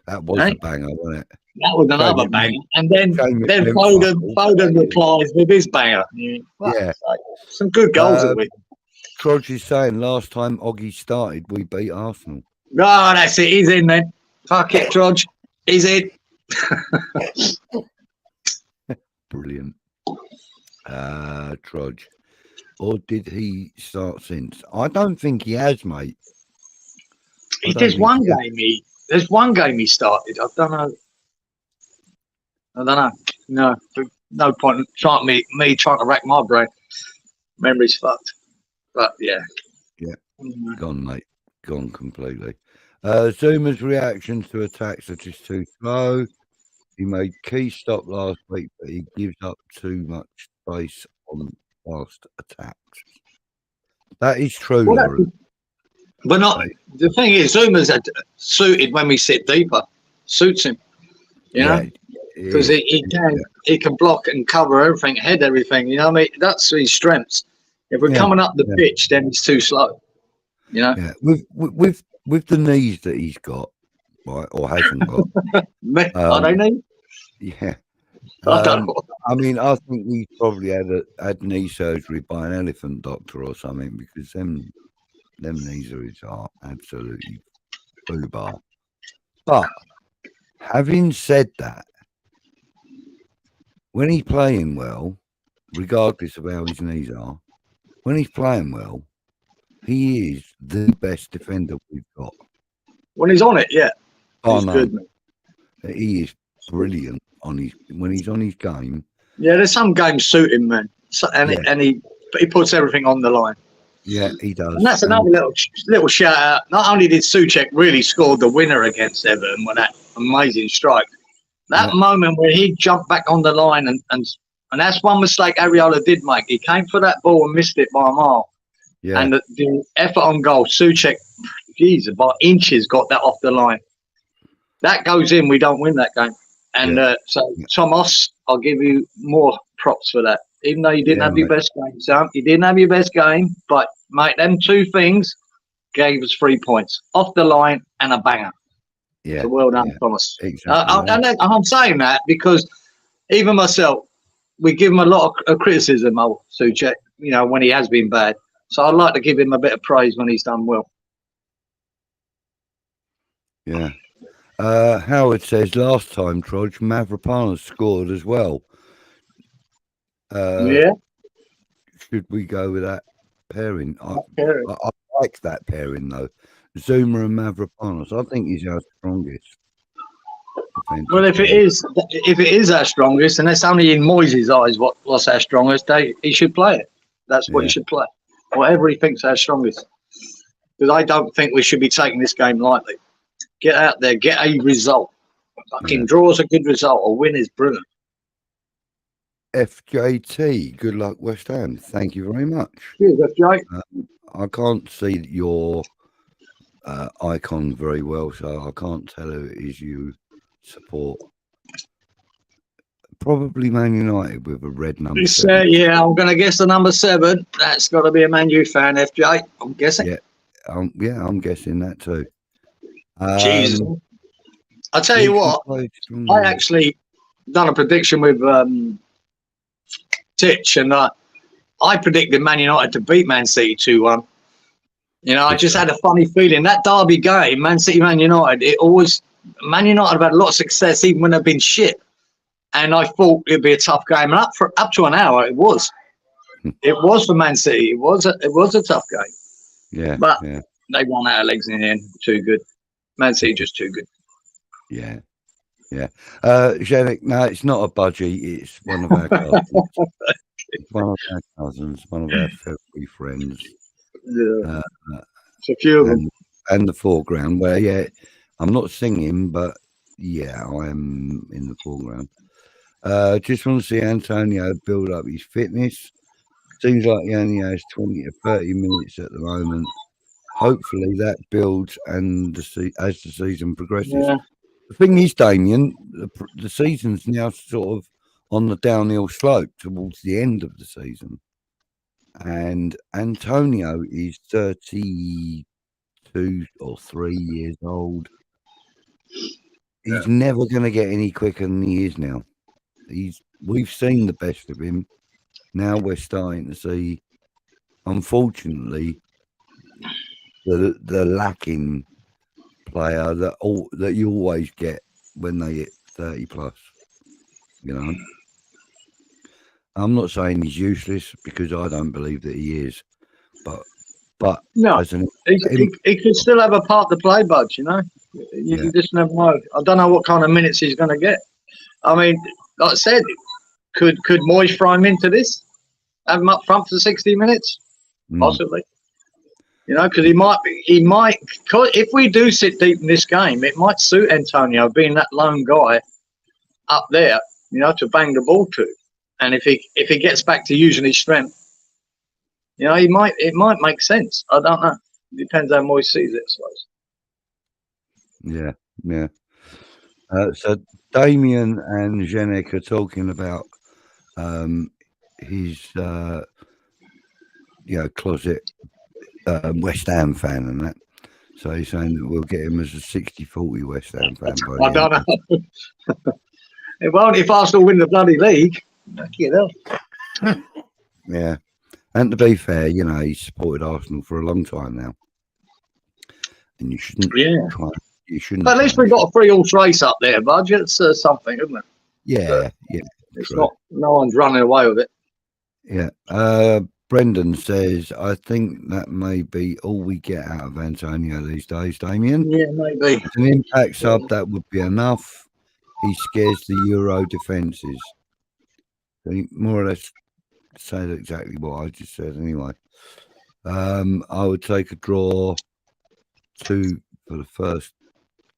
that was a banger, wasn't it? That was another banger. And then Foden replies with his banger. Yeah. Some good goals that week. Trudge is saying last time Oggy started, we beat Arsenal. Oh, that's it. He's in then. Fuck it, Trudge. He's in. Brilliant. Trudge. Or did he start since? I don't think he has, mate. There's one game he started. I don't know. No point in trying to rack my brain. Memory's fucked. But yeah. Yeah. Gone, mate. gone completely. Zuma's reactions to attacks are just too slow. He made key stop last week, but he gives up too much space on fast attacks. That is true, Well, Lauren. but not the thing is, Zuma's suited when we sit deeper. Suits him, you know, because he can block and cover everything, head everything. You know what I mean? That's his strengths. If we're coming up the pitch, then he's too slow. You know. Yeah, with the knees that he's got, right, or hasn't got. Are they knees? Yeah. I don't know. I mean, I think he probably had knee surgery by an elephant doctor or something, because them knees are absolutely foobar. But having said that, when he's playing well, regardless of how his knees are, when he's playing well, he is the best defender we've got. When he's on it, yeah, he's good. Man. He is brilliant when he's on his game. Yeah, there's some games suit him, man. And he puts everything on the line. Yeah, he does. And that's another little shout out. Not only did Souček really score the winner against Everton with that amazing strike, that moment where he jumped back on the line and that's one mistake Areola did make. He came for that ball and missed it by a mile. Yeah. And the effort on goal, Souček, by inches got that off the line. That goes in, we don't win that game. And Thomas, I'll give you more props for that. Even though you didn't have your best game, Sam, you didn't have your best game, but mate, them two things gave us 3 points off the line and a banger. Yeah, so well done, Thomas. Exactly. I'm saying that because even myself, we give him a lot of criticism, Souček, you know, when he has been bad. So I'd like to give him a bit of praise when he's done well. Yeah. Howard says last time, Trudge, Mavropanos scored as well. Should we go with that pairing? I like that pairing though. Zuma and Mavropanos. I think he's our strongest. Well, if it is our strongest, and that's only in Moyes' eyes what's our strongest, he should play it. That's what he should play. Whatever he thinks our strongest. Because I don't think we should be taking this game lightly. Get out there, get a result. Fucking draw's a good result. A win is brilliant. FJT, good luck, West Ham. Thank you very much. Cheers, FJ. I can't see your icon very well, so I can't tell who it is you support. Probably Man United with a red number. Yeah, I'm going to guess the number 7. That's got to be a Man U fan, FJ. I'm guessing. Yeah, I'm guessing that too. Jesus. I'll tell you what, I actually done a prediction with Titch, and I predicted Man United to beat Man City 2-1. You know, I just had a funny feeling. That derby game, Man City, Man United, Man United have had a lot of success even when they've been shit. And I thought it'd be a tough game. And up to an hour, it was. It was for Man City. It was a tough game. Yeah. But they won out of legs in the end. Too good. Man City just too good. Yeah. Yeah. Zhenik, no, it's not a budgie. It's one of our cousins. It's one of our cousins, one of our February friends. Yeah. It's a few of them. And the foreground where, I'm not singing, but I am in the foreground. Just want to see Antonio build up his fitness. Seems like he only has 20 to 30 minutes at the moment. Hopefully that builds and as the season progresses. Yeah. The thing is, Damien, the season's now sort of on the downhill slope towards the end of the season. And Antonio is 32 or 3 years old. He's never going to get any quicker than he is now. We've seen the best of him. Now we're starting to see, unfortunately, the lacking player that you always get when they hit 30 plus. You know, I'm not saying he's useless because I don't believe that he is, but no, he could still have a part to play, Budge. You know, you just never know. I don't know what kind of minutes he's going to get. I mean, like I said, could Moyes throw him into this? Have him up front for 60 minutes? Possibly. You know, because he might. Cause if we do sit deep in this game, it might suit Antonio being that lone guy up there, you know, to bang the ball to. And if he gets back to using his strength, you know, it might make sense. I don't know. It depends how Moyes sees it, I suppose. Yeah, yeah. So Damien and Janek are talking about his closet West Ham fan and that. So he's saying that we'll get him as a 60-40 West Ham fan. I don't know. It won't if Arsenal win the bloody league. You know. Yeah. And to be fair, you know, he's supported Arsenal for a long time now. And you shouldn't try. You shouldn't. But at least we've got a 3-horse race up there, Budge. It's something, isn't it? Yeah, It's true. Not. No one's running away with it. Yeah. Brendan says, I think that may be all we get out of Antonio these days, Damien. Yeah, maybe. As an impact sub, that would be enough. He scares the Euro defences. He more or less said exactly what I just said anyway. I would take a draw 2 for the first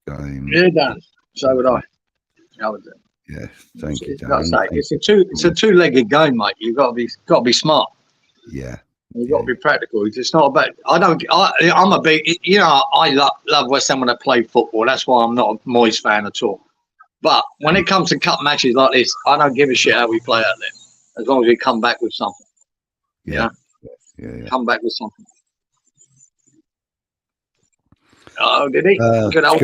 game. Yeah, Dan. So would I. I would do. Yes, thank you, Dan. It's a two-legged game, mate. You've got to be smart. Yeah. You've got to be practical. It's not about. I'm a big. You know, I love West Ham when they play football. That's why I'm not a Moyes fan at all. But when it comes to cup matches like this, I don't give a shit how we play out there, as long as we come back with something. Yeah. Come back with something. Oh, did he? Good old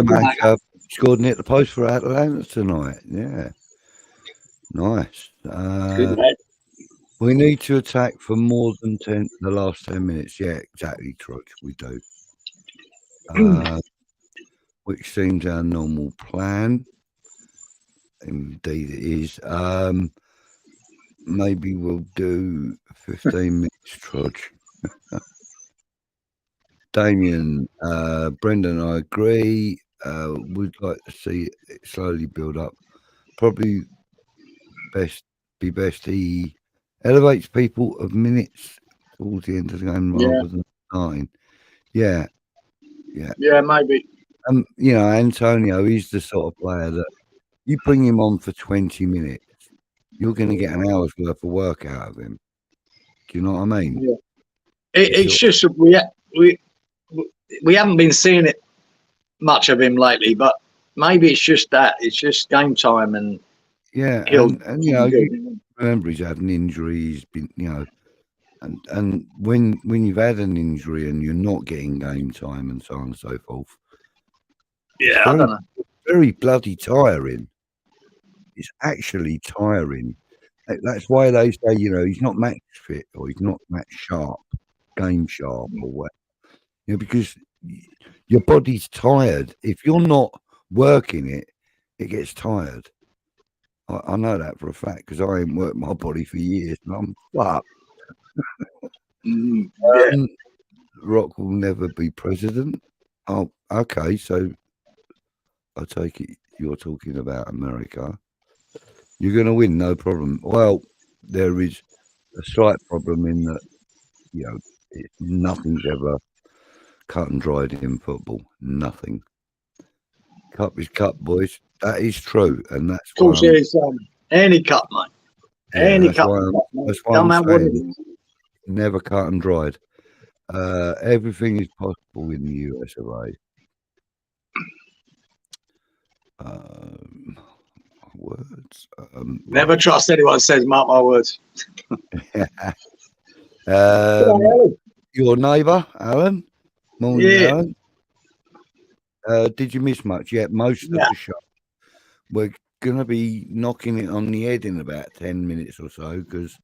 scored and hit the post for Atlanta tonight. Yeah. Nice. Good lad. We need to attack for more than the last 10 minutes. Yeah, exactly, Trudge. We do. Which seems our normal plan. Indeed it is. Maybe we'll do 15 minutes, Trudge. Damien, Brendan, I agree. We'd like to see it slowly build up. Probably best he elevates people of minutes towards the end of the game rather than 9. Yeah, maybe. You know, Antonio is the sort of player that you bring him on for 20 minutes, you're going to get an hour's worth of work out of him. Do you know what I mean? Yeah. It's just we haven't been seeing it much of him lately, but maybe it's just that. It's just game time and and you know, you remember he's had an injury. He's been, you know, and when you've had an injury and you're not getting game time and so on and so forth, I don't know. Very bloody tiring. It's actually tiring. That's why they say, you know, he's not match fit or he's not match sharp, game sharp or what. You know, because your body's tired. If you're not working it, it gets tired. I know that for a fact because I ain't worked my body for years and I'm fucked. Rock will never be president. Oh, okay. So I take it you're talking about America. You're going to win, no problem. Well, there is a slight problem in that, you know, nothing's ever cut and dried in football. Nothing. Cup is cup, boys. That is true, and that's of course it is. Any cup, mate. Any cup. That's why I'm saying never cut and dried. Everything is possible in the US of A. Words. Never trust anyone says mark my words. Your neighbour, Alan. Morning, Alan. Did you miss much? Yeah, most of the show. We're going to be knocking it on the head in about 10 minutes or so because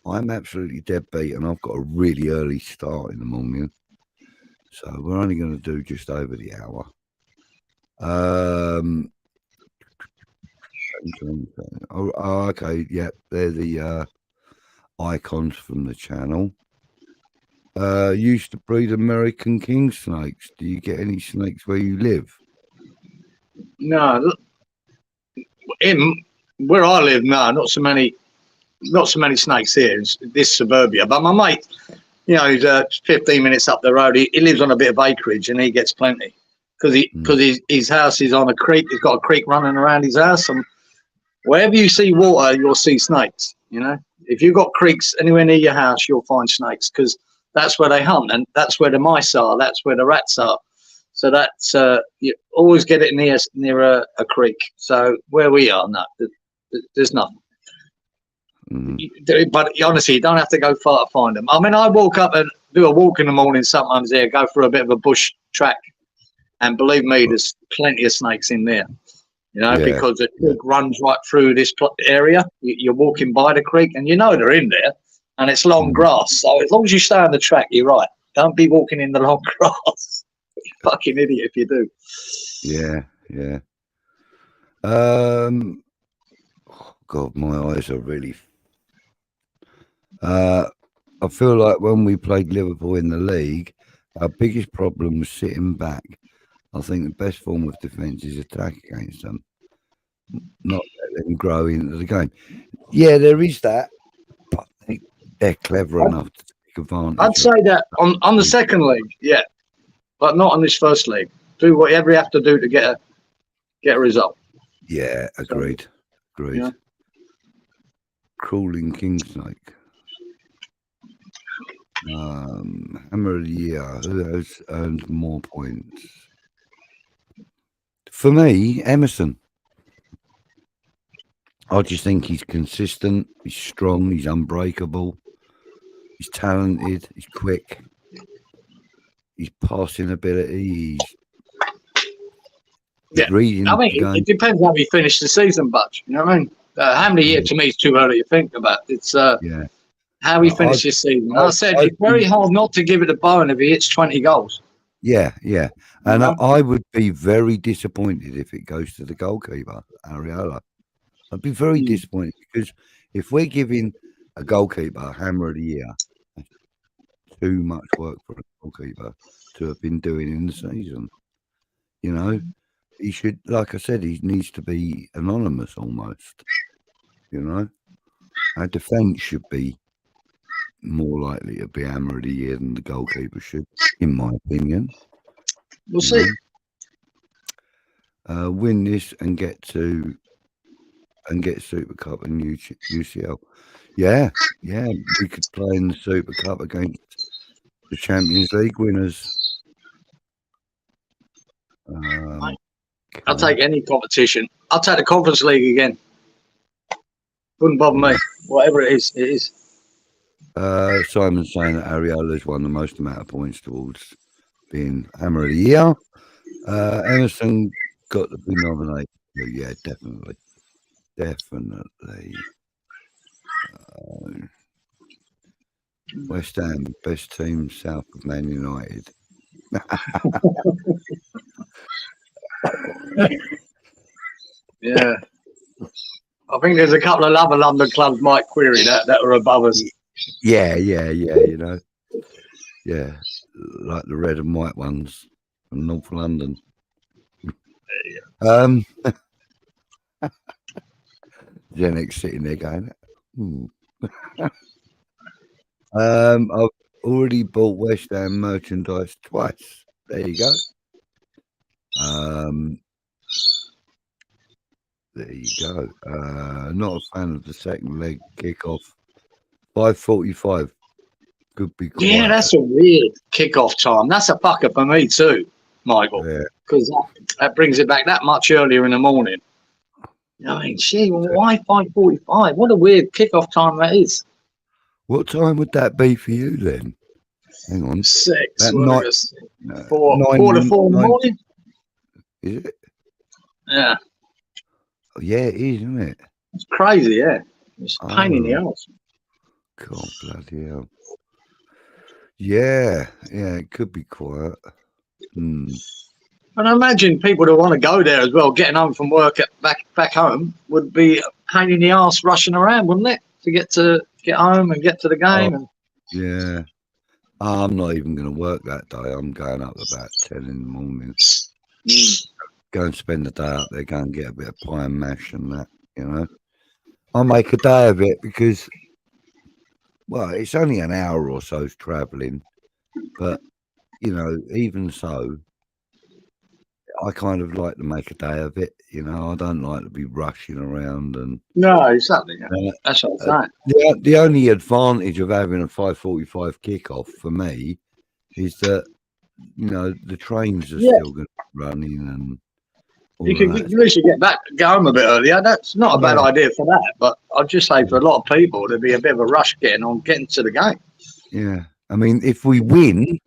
I'm absolutely dead beat and I've got a really early start in the morning. So we're only going to do just over the hour. Okay, yeah, they're the icons from the channel. Used to breed American king snakes. Do you get any snakes where you live? No, where I live, no, not so many snakes here. It's this suburbia. But my mate, You know, he's 15 minutes up the road. He lives on a bit of acreage, and he gets plenty because his house is on a creek. He's got a creek running around his house, and wherever you see water, you'll see snakes. You know, if you've got creeks anywhere near your house, you'll find snakes because that's where they hunt, and that's where the mice are. That's where the rats are. So that's you always get it near a creek. So where we are, no, there's nothing. But honestly, you don't have to go far to find them. I mean, I walk up and do a walk in the morning sometimes there, go for a bit of a bush track, and believe me, there's plenty of snakes in there. You know, because the creek runs right through this area. You're walking by the creek, and you know they're in there, and it's long grass. So as long as you stay on the track, you're right. Don't be walking in the long grass. You're fucking idiot if you do. Yeah. Oh God, my eyes are really. I feel like when we played Liverpool in the league, our biggest problem was sitting back. I think the best form of defence is attack against them, not let them grow into the game. Yeah, there is that, but they're clever enough to take advantage. I'd say that on the second league, yeah, but not on this first league. Do whatever you have to do to get a result. Yeah, agreed. Yeah. Crawling king snake. Hammer of the year. Who has earned more points? For me, Emerson. I just think he's consistent, he's strong, he's unbreakable, he's talented, he's quick, he's passing ability, he's reading. I mean, it depends how he finished the season, Butch. You know what I mean? How many years to me is too early to think about. It's how he finished this season. I said it's very hard not to give it a bone if he hits 20 goals. Yeah. And I would be very disappointed if it goes to the goalkeeper, Areola. I'd be very disappointed because if we're giving a goalkeeper Hammer of the Year, that's too much work for a goalkeeper to have been doing in the season. You know, he should, like I said, he needs to be anonymous almost. You know, our defence should be more likely to be Hammer of the Year than the goalkeeper should, in my opinion. We'll see. Win this and get Super Cup and UCL. Yeah, we could play in the Super Cup against the Champions League winners. I'll take any competition. I'll take the Conference League again. Wouldn't bother me. Whatever it is, it is. Simon's saying that Areola's won the most amount of points towards being Hammer of the Year. Emerson got to be nominated. Yeah, definitely. West Ham, best team south of Man United. Yeah. I think there's a couple of other London clubs might query that are above us. Yeah, you know. Yeah, like the red and white ones from North London. Genix sitting there going, I've already bought West Ham merchandise twice. There you go. There you go. Not a fan of the second leg kickoff. 5:45. Could be quiet. Yeah, that's a weird kickoff time. That's a fucker for me too, Michael. Because that brings it back that much earlier in the morning. I mean, why 5:45? What a weird kickoff time that is. What time would that be for you then? Hang on. 6. Quarter to 4 in the morning. Is it? Yeah. Oh, yeah, it is, isn't it? It's crazy, yeah. It's a pain in the arse. God, bloody hell. Yeah, it could be quiet. And I imagine people that want to go there as well, getting home from work back home, would be a pain in the arse rushing around, wouldn't it? To get home and get to the game. Yeah. I'm not even going to work that day. I'm going up about 10 in the morning. Go and spend the day up there, go and get a bit of pie and mash and that, you know. I'll make a day of it because Well, it's only an hour or so's travelling, but even so, I kind of like to make a day of it. I don't like to be rushing around and. No, exactly. Yeah. Uh, That's what I'm saying. the only advantage of having a 5:45 kickoff for me is that the trains are Yeah, still going to be running and all you of can that. at least you get home a bit earlier. That's not a bad Yeah. idea for that. But I'd just say for a lot of people, there'd be a bit of a rush getting to the game. Yeah, I mean, if we win,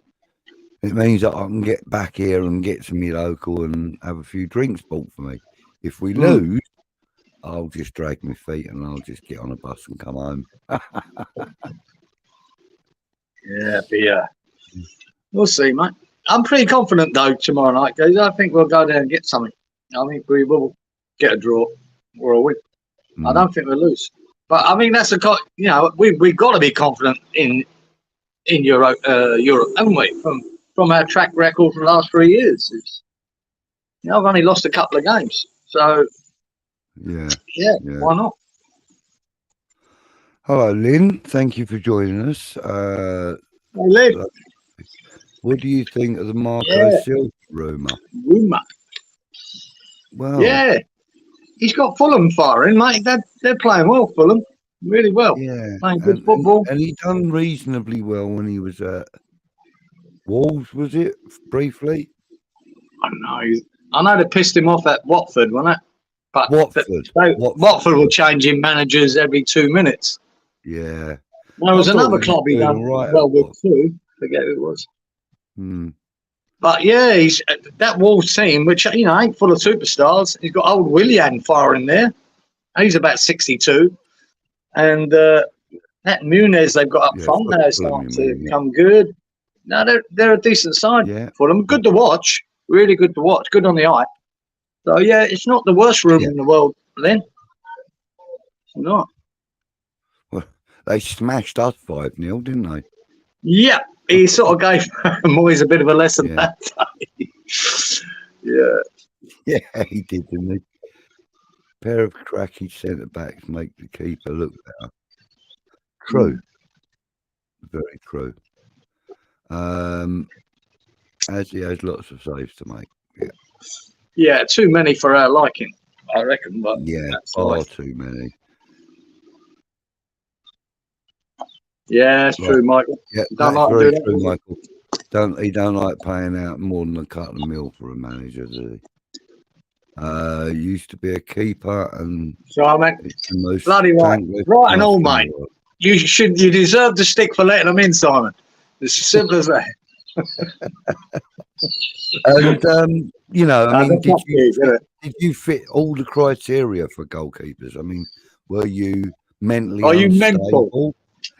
it means that I can get back here and get to me local and have a few drinks bought for me. If we lose, I'll just drag my feet and I'll just get on a bus and come home. Yeah. We'll see, mate. I'm pretty confident though tomorrow night, guys. I think we'll go there and get something. I think we will get a draw or a win. I don't think we'll lose. But I mean, that's we've got to be confident in Europe, haven't we? From our track record for the last 3 years, I've only lost a couple of games, so Yeah, why not? Hello, Lynn. Thank you for joining us. Hey, Liv. What do you think of the Marco Silva rumour? Well, yeah, he's got Fulham firing, mate. They're playing well, Fulham, really well. Yeah, Playing good football, and he done reasonably well when he was at Wolves. Was it briefly? I know they pissed him off at Watford, wasn't it? But Watford were changing managers every 2 minutes. Yeah. There was another club he done well with too. Forget who it was. But yeah, he's that Wolves team, which ain't full of superstars. He's got old Willian firing there. He's about 62, and that Muniz they've got up front now is starting to come good. No, they're a decent side for them. Good to watch, really good to watch. Good on the eye. So yeah, it's not the worst room in the world, Lynn. It's not. Well, they smashed us 5-0, didn't they? Yeah, he sort of gave Moyes a bit of a lesson that day. Yeah, he did, didn't he? Pair of cracky centre backs make the keeper look better. True, very true. As he has lots of saves to make. Yeah, too many for our liking, I reckon. But far too many. Yeah, it's true, Michael. Yeah, that's very true, Michael. He don't like paying out more than a couple of mil for a manager, does he? Used to be a keeper, and so I mean, bloody right and all, mate. You deserve the stick for letting them in, Simon. It's as simple as that. And I mean, did you fit all the criteria for goalkeepers? I mean, were you mentally Are you unstable? mental?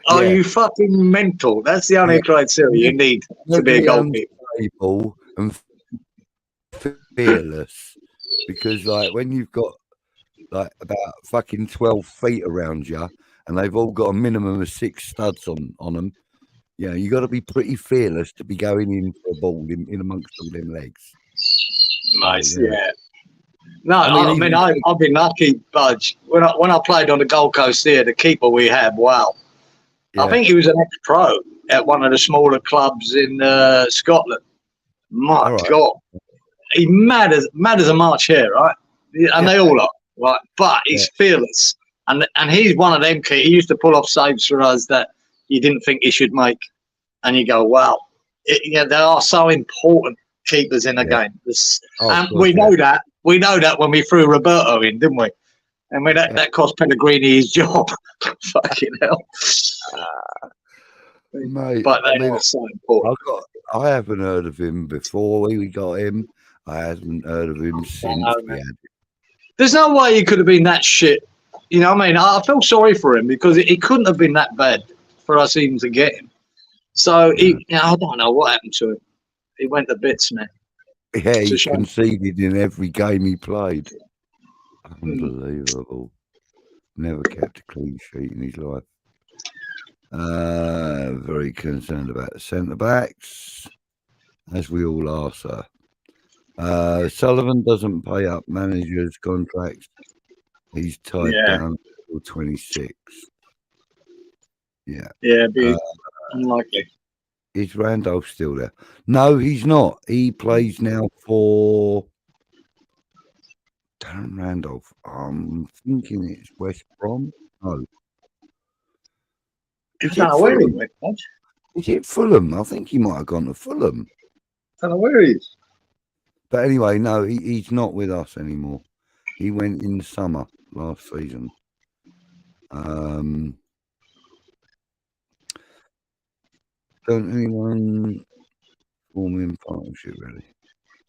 Are you fucking mental? That's the only criteria you need to be a goalkeeper. Unstable and fearless, because like when you've got like about fucking 12 feet around you, and they've all got a minimum of 6 studs on them. You got to be pretty fearless to be going in for a ball in amongst all them legs. Nice, No, I mean, I've been lucky, Budge. When I played on the Gold Coast here, the keeper we had, wow. I think he was an ex-pro at one of the smaller clubs in Scotland. My God. He's mad as a March hare, right? And they all are, right? But he's fearless. And he's one of them keepers. He used to pull off saves for us that you didn't think he should make. And you go, wow. They are so important, keepers in a game. And we know that. We know that when we threw Roberto in, didn't we? I mean, that cost Pellegrini his job. Fucking hell. Mate, but they are so important. I haven't heard of him before we got him. I haven't heard of him since we had him. There's no way he could have been that shit. You know what I mean? I feel sorry for him because he couldn't have been that bad for us even to get him. So, I don't know what happened to him. He went to bits, man. Yeah, he conceded in every game he played. Unbelievable. Never kept a clean sheet in his life. Very concerned about the centre-backs, as we all are, sir. Sullivan doesn't pay up managers' contracts. He's tied down until 26. Yeah. Yeah, be unlikely. Is Randolph still there? No, he's not. He plays now for Darren Randolph. I'm thinking it's West Brom. No. I Is don't it know where he Fulham? went. I Is it Fulham? I think he might have gone to Fulham. don't know where he is. But anyway, no, he's not with us anymore. He went in the summer last season. Don't anyone form in partnership, really?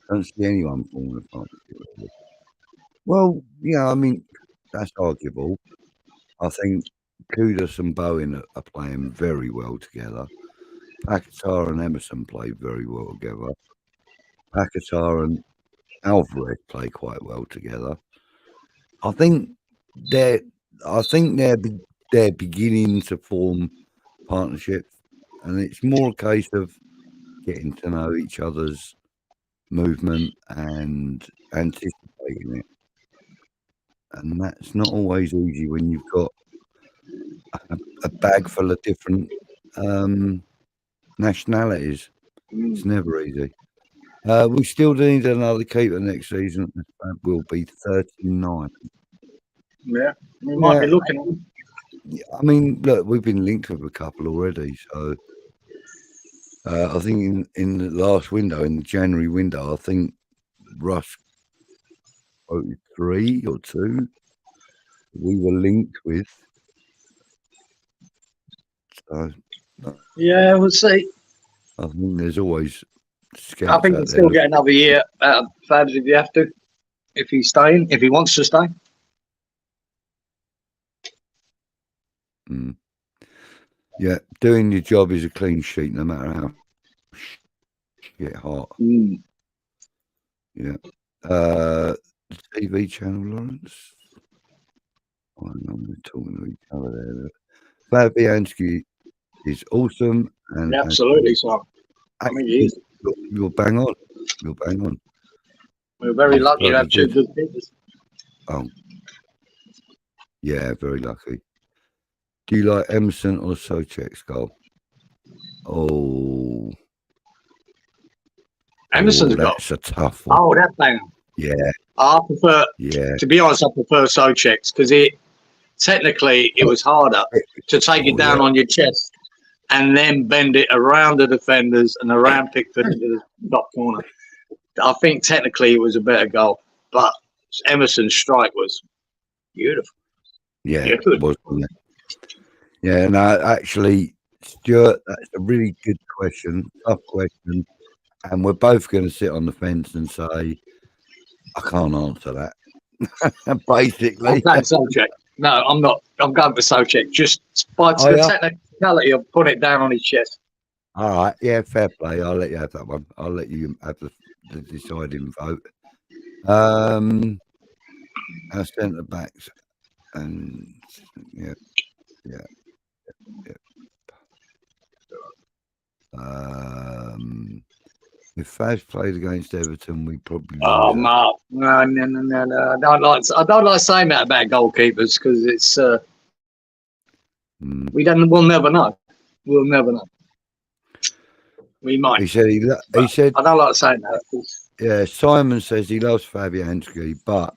Don't see anyone forming a partnership, really. Well, yeah, I mean, that's arguable. I think Kudus and Bowen are playing very well together. Paquetá and Emerson play very well together. Paquetá and Alvarez play quite well together. I think they're beginning to form partnerships, and it's more a case of getting to know each other's movement and anticipating it. And that's not always easy when you've got a bag full of different nationalities. It's never easy. We still need another keeper next season. That will be 39. Yeah, we might be looking at him. I mean, look, we've been linked with a couple already. So I think in the last window, in the January window, I think Russ quoted 3 or 2 we were linked with. So Yeah, we'll see. I think there's always scouts I think out he'll there. still get another year out of Fabs if you have to. If he's staying, if he wants to stay. Yeah, doing your job is a clean sheet, no matter how shit hot. Yeah. TV channel, Lawrence. I know we're talking to each other there. Fabianski is awesome, and Yeah, absolutely, so. I mean, he is. You're bang on. You're bang on. We're very He's lucky to bloody have 2 good. good keepers. Oh, yeah, very lucky. Do you like Emerson or Socek's goal? Oh, Emerson's got. that's a tough one. Oh, that bang. Yeah, I prefer. yeah. To be honest, I prefer Socek's because technically it was harder to take it down on your chest and then bend it around the defenders and around Pickford into the top corner. I think technically it was a better goal, but Emerson's strike was beautiful. Yeah, it was, wasn't it? Yeah, no, actually, Stuart, that's a really good question, tough question, and we're both going to sit on the fence and say, I can't answer that. Basically, I'm going Socek. No, I'm not. I'm going for Socek just by the technicality of putting it down on his chest. All right, yeah, fair play. I'll let you have that one. I'll let you have the deciding vote. Our centre backs, and yeah. If Faz played against Everton, we probably lose. Oh, Mark, no. I don't like saying that about goalkeepers because it's we'll never know. We'll never know. We might. He said. I don't like saying that. Yeah, Simon says he loves Fabianski, but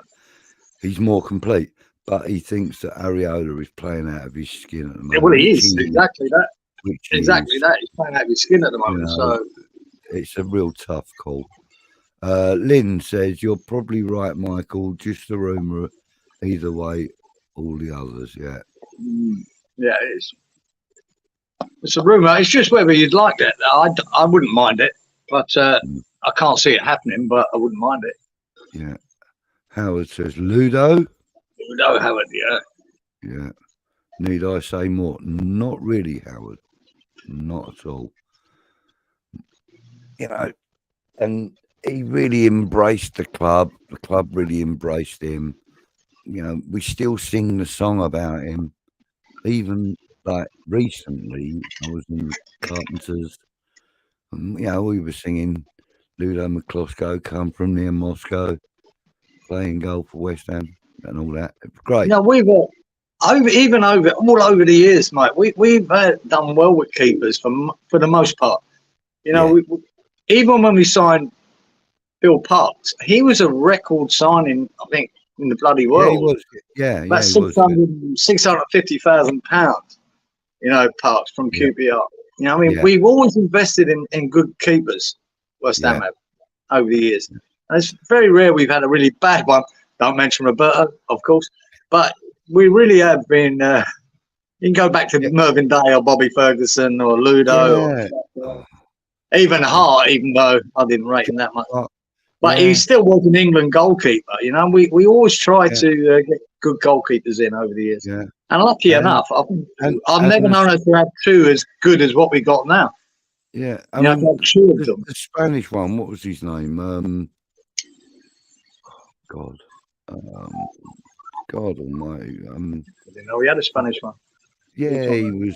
he's more complete. But he thinks that Areola is playing out of his skin at the moment. Well, he is exactly that. Exactly that. He's playing out of his skin at the moment. So it's a real tough call. Lynn says you're probably right, Michael. Just a rumour. Either way, all the others. Yeah. Yeah, it is. It's a rumour. It's just whether you'd like it. I wouldn't mind it, but I can't see it happening. But I wouldn't mind it. Yeah. Howard says Ludo. Ludo Howard. Yeah. Yeah. Need I say more? Not really, Howard. Not at all. You know, and he really embraced the club. The club really embraced him. You know, we still sing the song about him. Even like recently, I was in the Carpenters. And, you know, we were singing Ludo McCloskey, come from near Moscow, playing goal for West Ham and all that. It was great. No, even all over the years, mate, we've done well with keepers for the most part. You know, Yeah. even when we signed Phil Parks, he was a record signing, I think, in the bloody Yeah, he world. was. Yeah, About he was. £650,000, you know, Parks from Yeah. QPR. You know, I mean, Yeah. we've always invested in good keepers, West Ham Yeah. have, over the years. And it's very rare we've had a really bad one. Don't mention Roberto, of course. But we really have been, you can go back to Yeah. Mervyn Day or Bobby Ferguson or Ludo Yeah. or even Hart, even though I didn't rate him that much. But he Yeah. still was an England goalkeeper. You know, we always try Yeah. to get good goalkeepers in over the years. Yeah. And lucky And- enough, and I've never known us to have two as good as what we got now. Yeah. I You know, mean, to have two of them. the Spanish one, what was his name? God. God almighty. I didn't know we had a Spanish one. Yeah, he was.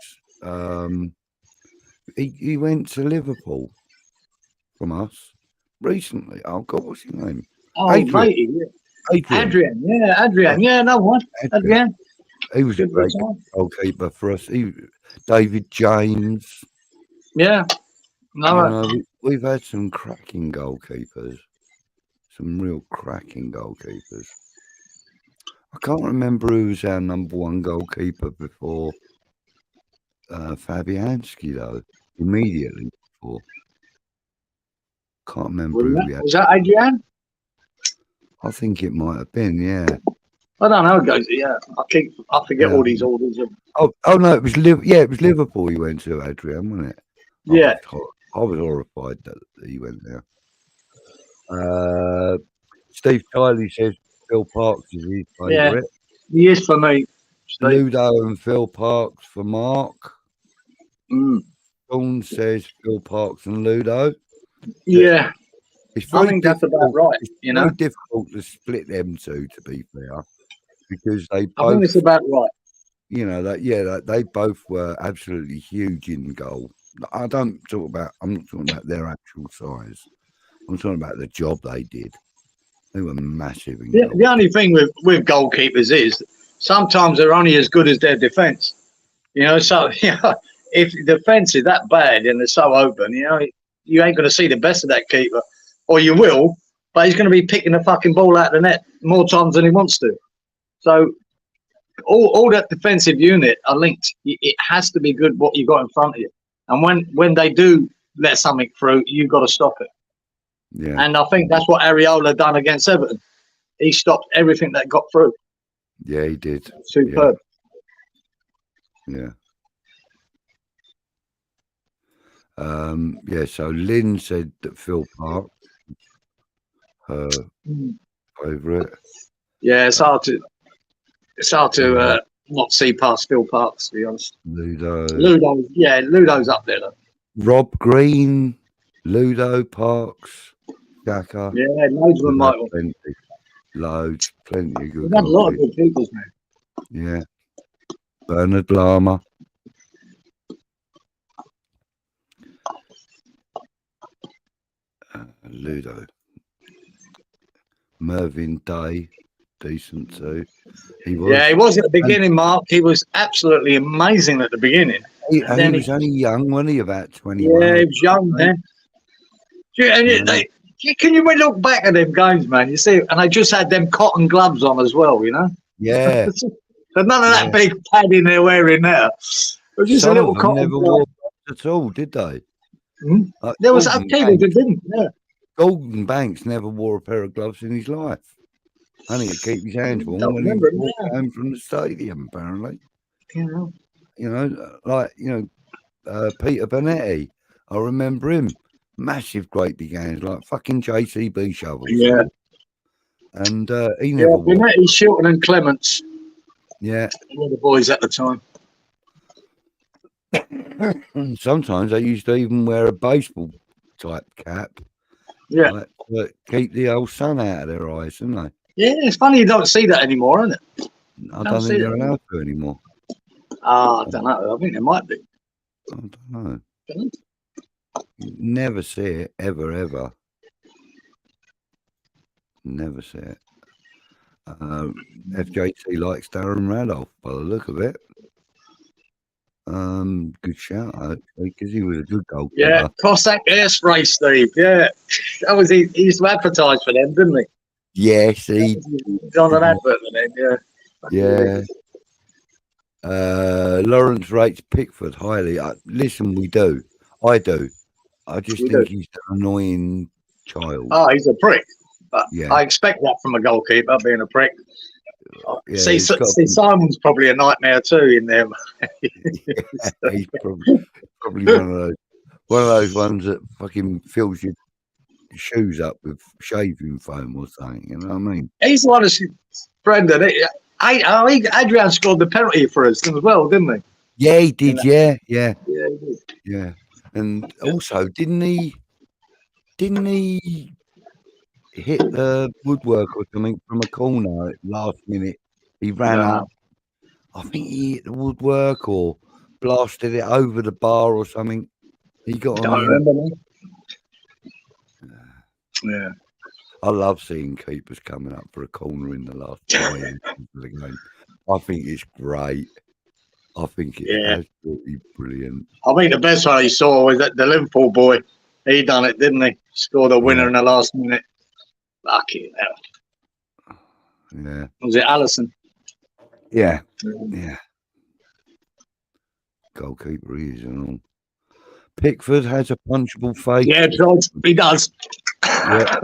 He went to Liverpool from us recently. Oh God, what's his name? Oh, Adrian. matey, yeah. Adrian. Yeah, no one. Adrian. He was a great goalkeeper for us. David James. Yeah. No. We've had some cracking goalkeepers. Some real cracking goalkeepers. I can't remember who was our number one goalkeeper before Fabianski, though. Immediately before. Can't remember who we had. Was that Adrian? I think it might have been, yeah. I don't know, guys. Yeah, I forget all these orders. Oh no, it was Liverpool he went to, Adrian, wasn't it? Yeah. I was horrified that he went there. Steve Kiley says Phil Parks is his favourite. Yeah, he is for me. Steve. Ludo and Phil Parks for Mark. Sean says Phil Parks and Ludo. Yeah. I think that's about right. It's very difficult to split them two, to be fair, because they both. I think it's about right. You know they both were absolutely huge in goal. I'm not talking about their actual size. I'm talking about the job they did. They were massive in goal. The only thing with goalkeepers is sometimes they're only as good as their defence. You know, so if the defence is that bad and they're so open, you know, you ain't going to see the best of that keeper. Or you will, but he's going to be picking the fucking ball out of the net more times than he wants to. So all that defensive unit are linked. It has to be good what you got in front of you. And when they do let something through, you've got to stop it. Yeah. And I think that's what Areola done against Everton. He stopped everything that got through. Yeah, he did. Superb. Yeah. So Lynn said that Phil Park, her favourite. Yeah, it's hard to not see past Phil Parks, to be honest. Ludo's up there though. Rob Green, Ludo Parks, Gaka. Yeah, loads of them might want. Plenty of good. We've had a lot of good keepers, man. Yeah. Bernard Lama. Ludo. Mervyn Day, decent too. He was at the beginning, Mark. He was absolutely amazing at the beginning. He was only young, wasn't he? About 21. Yeah, he was young, man. Can you look back at them games, man? You see, and they just had them cotton gloves on as well, you know? Yeah. So none of that big padding they're wearing now. It was just Some a little of them cotton never glove. wore at all, did they? Like There was a keeper that didn't. Yeah. Golden Banks never wore a pair of gloves in his life. Only to keep his hands warm when he walked home from the stadium, apparently. Yeah. You know, Peter Bonetti. I remember him. Massive, great big hands, like fucking JCB shovels. Yeah. And he never wore. Bonetti, Shilton and Clements. Yeah. All the boys at the time. Sometimes they used to even wear a baseball type cap. Yeah. Like, to keep the old sun out of their eyes, didn't they? Yeah, it's funny you don't see that anymore, isn't it? I don't think they're allowed to anymore. I don't know. I think they might be. I don't know. Never see it, ever. Never see it. FJT likes Darren Randolph by the look of it. Good shout out because he was a good goalkeeper. Yeah, Cossack Air Race, Steve. Yeah, that was he used to advertise for them, didn't he? Yes, he was on an advert for them. Yeah. Yeah. Lawrence rates Pickford highly. Listen, we do. I do. I just think he's an annoying child. Oh, he's a prick. But Yeah. I expect that from a goalkeeper, being a prick. Yeah, see, Simon's probably a nightmare too in there. Yeah, he's probably one of those ones that fucking fills your shoes up with shaving foam or something. You know what I mean? He's the one that's Brendan. Adrian scored the penalty for us as well, didn't he? Yeah, he did. Yeah. Yeah, he did. Yeah. And also, didn't he hit the woodwork or something from a corner at last minute? He ran up. I think he hit the woodwork or blasted it over the bar or something. He got on. I remember me. Yeah. I love seeing keepers coming up for a corner in the last 5 minutes of the game. I think it's great. I think it's absolutely brilliant. I think the best one he saw was that the Liverpool boy. He done it, didn't he? Scored a winner in the last minute. Lucky hell. Yeah. Was it Allison? Yeah. Yeah. Goalkeeper he is and all. Pickford has a punchable face. Yeah, George, he does. Yeah,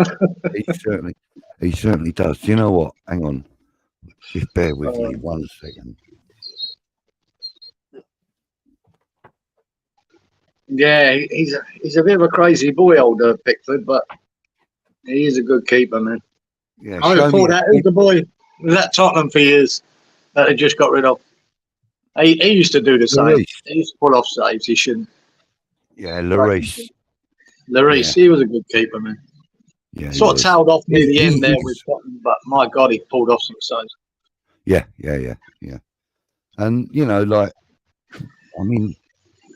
he certainly does. Do you know what? Hang on. Just bear with me 1 second. Yeah, he's a bit of a crazy boy, old Pickford, but he is a good keeper, man. Yeah, I thought that who's the boy was at Tottenham for years that they just got rid of. He used to do the same. He used to pull off saves. He shouldn't. Yeah, Lloris. Lloris, he was a good keeper, man. Yeah, sort of tailed off near the end there with Tottenham, but my God, he pulled off some saves. Yeah. And, you know, like, I mean,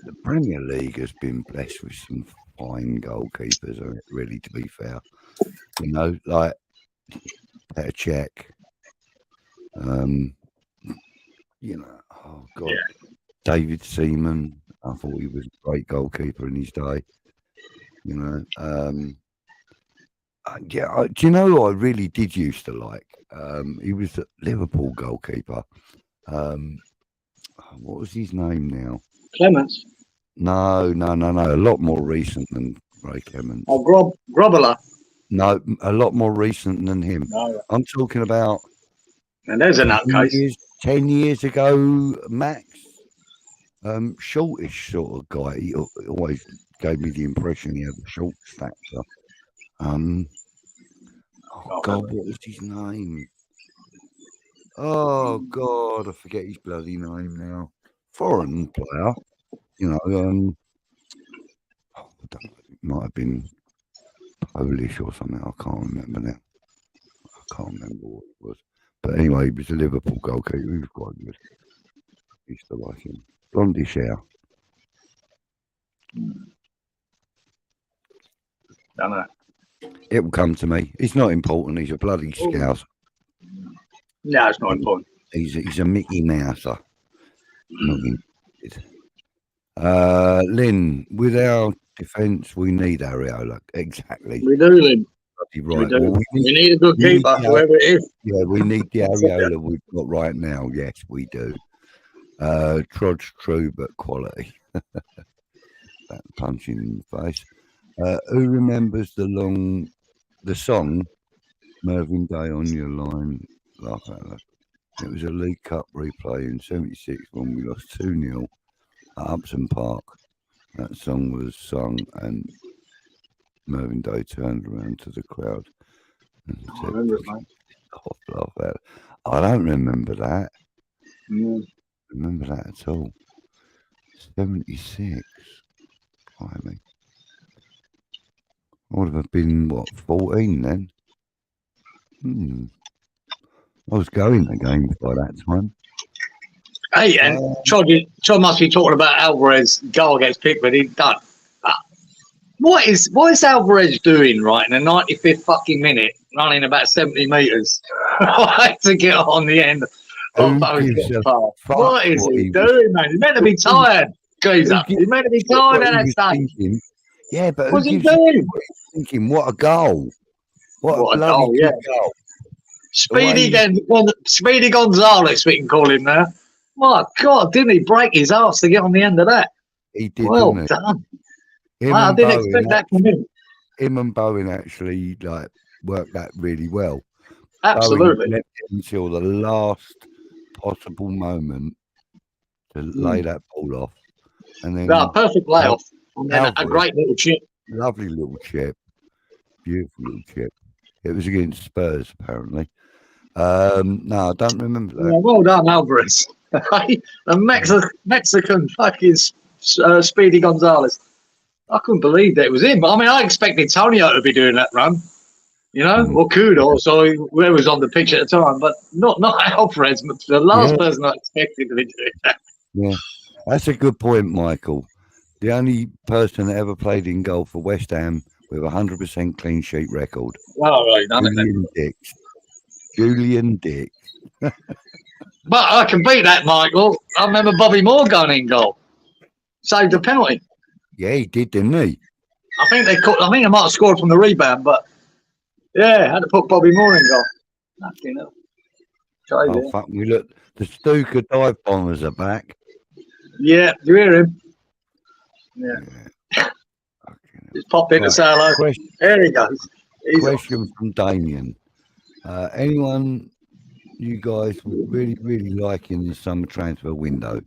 the Premier League has been blessed with some fine goalkeepers, really, to be fair. You know, like, Petr Cech. You know, oh, God. Yeah. David Seaman. I thought he was a great goalkeeper in his day. You know, do you know who I really did used to like? He was the Liverpool goalkeeper. What was his name now? Clements. No. A lot more recent than Ray Clements. Oh, Grobbler. No, a lot more recent than him. No. I'm talking about. And there's a nutcase. 10 years ago, max. Shortish sort of guy. He always gave me the impression he had a short stature. Oh God, what was his name? Oh God, I forget his bloody name now. Foreign player, you know. I don't know, it might have been Polish or something. I can't remember now. I can't remember what it was. But anyway, he was a Liverpool goalkeeper. He was quite good. I used to like him. Blondish hair. Don't know. It will come to me. It's not important. He's a bloody scouse. No, it's not important. He's a Mickey Mouser. Lynn, with our defence, we need Areola. Exactly. We do, Lynn. Right. We, well, we need a good keeper, whoever it is. Yeah, we need the Areola we've got right now. Yes, we do. Trod's true, but quality. That punching in the face. Who remembers the song Mervyn Day on Your Line? Laugh at that. It was a League Cup replay in '76 when we lost 2-0 at Upton Park. That song was sung and Mervyn Day turned around to the crowd and said, laugh at it. I don't remember that. Remember that at all. 76. Blimey. I would have been, 14 then? I was going the game by that time. Hey, and Chod must be talking about Alvarez goal against Pickford. He's done. What is Alvarez doing right in the 95th fucking minute, running about 70 metres? right to get on the end Who of those gives a pass. fuck What is what he he doing, man? He's meant to be tired, geezer. gives He's meant to be a shit tired what at he that was stage. thinking? Yeah, but who What's he gives a shit doing? what he's thinking? What a goal. What a What a bloody goal, good yeah. goal. Speedy Gonzalez, we can call him now. My God, didn't he break his arse to get on the end of that? He did, Well didn't done. he? Him I and didn't Bowen, expect that from him. him and Bowen actually like worked that really well. Absolutely. Bowen left it until the last possible moment to lay that ball off. And then No, perfect layoff. And then a Alvarez, great little chip. lovely little chip. Beautiful little chip. It was against Spurs, apparently. No, I don't remember that. Yeah, well done, Alvarez. The Mexican fucking Speedy Gonzalez. I couldn't believe that it was him. I mean, I expected Tonio to be doing that run, or Kudos, or whoever was on the pitch at the time, but not Alvarez, but the last person I expected to be doing that. Yeah, that's a good point, Michael. The only person that ever played in goal for West Ham with a 100% clean sheet record. Oh, right, done Julian Dix. Julian Dix. But I can beat that, Michael. I remember Bobby Moore going in goal. Saved a penalty. Yeah, he did, didn't he? I think they might have scored from the rebound, but yeah, had to put Bobby Moore in goal. Fucking hell. Crazy, Oh, fuck me. Look, the Stuka dive bombers are back. Yeah, you hear him? Yeah. Just pop in to say hello. There he goes. Question from Damien. Anyone you guys would really, really like in the summer transfer window?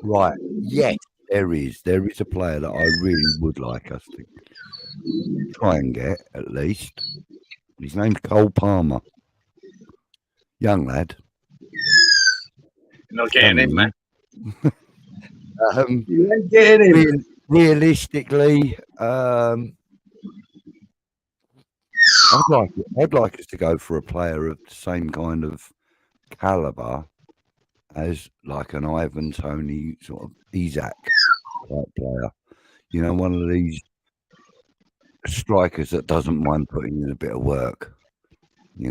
Right. Yes, there is. There is a player that I really would like us to try and get, at least. His name's Cole Palmer. Young lad. You're not getting him, man. You ain't getting him. Realistically, I'd like us to go for a player of the same kind of caliber as like an Ivan Toney sort of Isaac type player. One of these strikers that doesn't mind putting in a bit of work. Be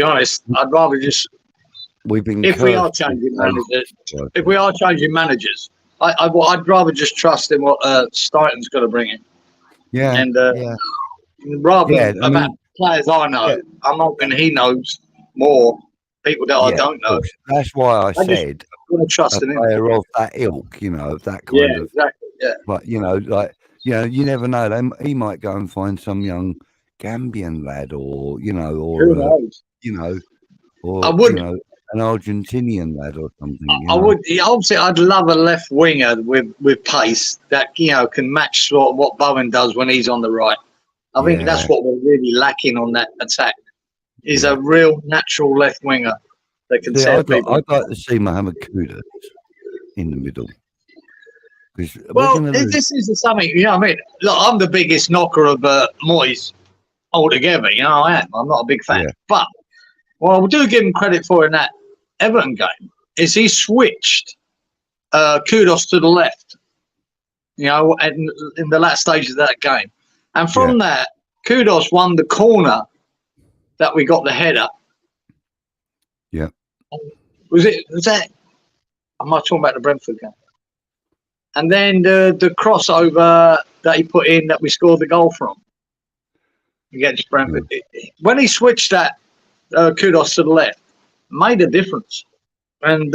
honest, I'd rather just. If we are changing managers, I'd rather just trust in what Stighton's going to bring in. Yeah. And rather than about players I know, I'm hoping he knows more people that I don't know. That's why I said want to trust a player of that ilk, of that kind of. Exactly. Yeah. But you never know. He might go and find some young Gambian lad, or who knows? Or I would. An Argentinian lad or something. I would. Obviously, I'd love a left winger with pace that can match sort of what Bowen does when he's on the right. I think that's what we're really lacking on that attack. Is a real natural left winger that can set people. I'd like to see Mohamed Kudus in the middle. This is something. I mean, look, I'm the biggest knocker of Moyes altogether. I am. I'm not a big fan, but. Well, I do give him credit for in that Everton game is he switched Kudos to the left, and in the last stages of that game. And from that, Kudos won the corner that we got the header. Yeah. Was that? I'm not talking about the Brentford game. And then the crossover that he put in that we scored the goal from against Brentford. When he switched that, Kudos to the left made a difference, and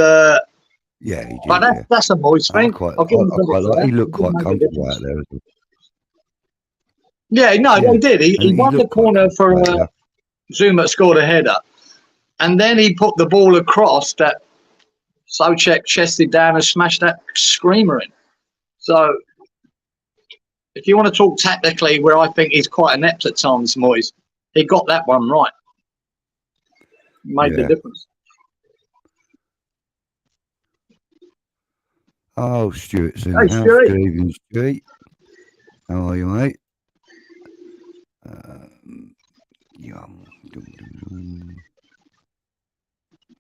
he did, but that's a Moyes thing. He looked quite comfortable out there. He did. He won the corner for Zuma scored a header, and then he put the ball across that Soucek chested down and smashed that screamer in. So, if you want to talk tactically, where I think he's quite inept at times, Moyes, he got that one right. Made the difference. Oh, Stuart's in the house. Stuart. Good evening, Stuart. How are you, mate?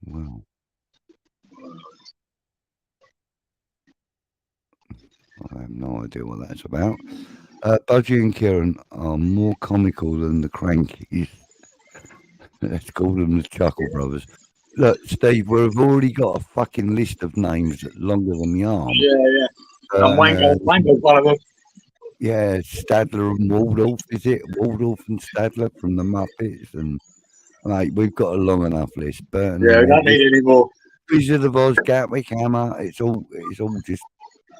Well, I have no idea what that's about. Budgie and Kieran are more comical than the Crankies. Let's call them the Chuckle Brothers. Look, Steve, we've already got a fucking list of names longer than the arm. Yeah. And Wango's one of them. Yeah, Stadler and Waldorf, is it? Waldorf and Stadler from the Muppets, and mate, we've got a long enough list. Burton, Yeah, we don't need any more. Wizard of Oz, Gatwick Hammer. It's all just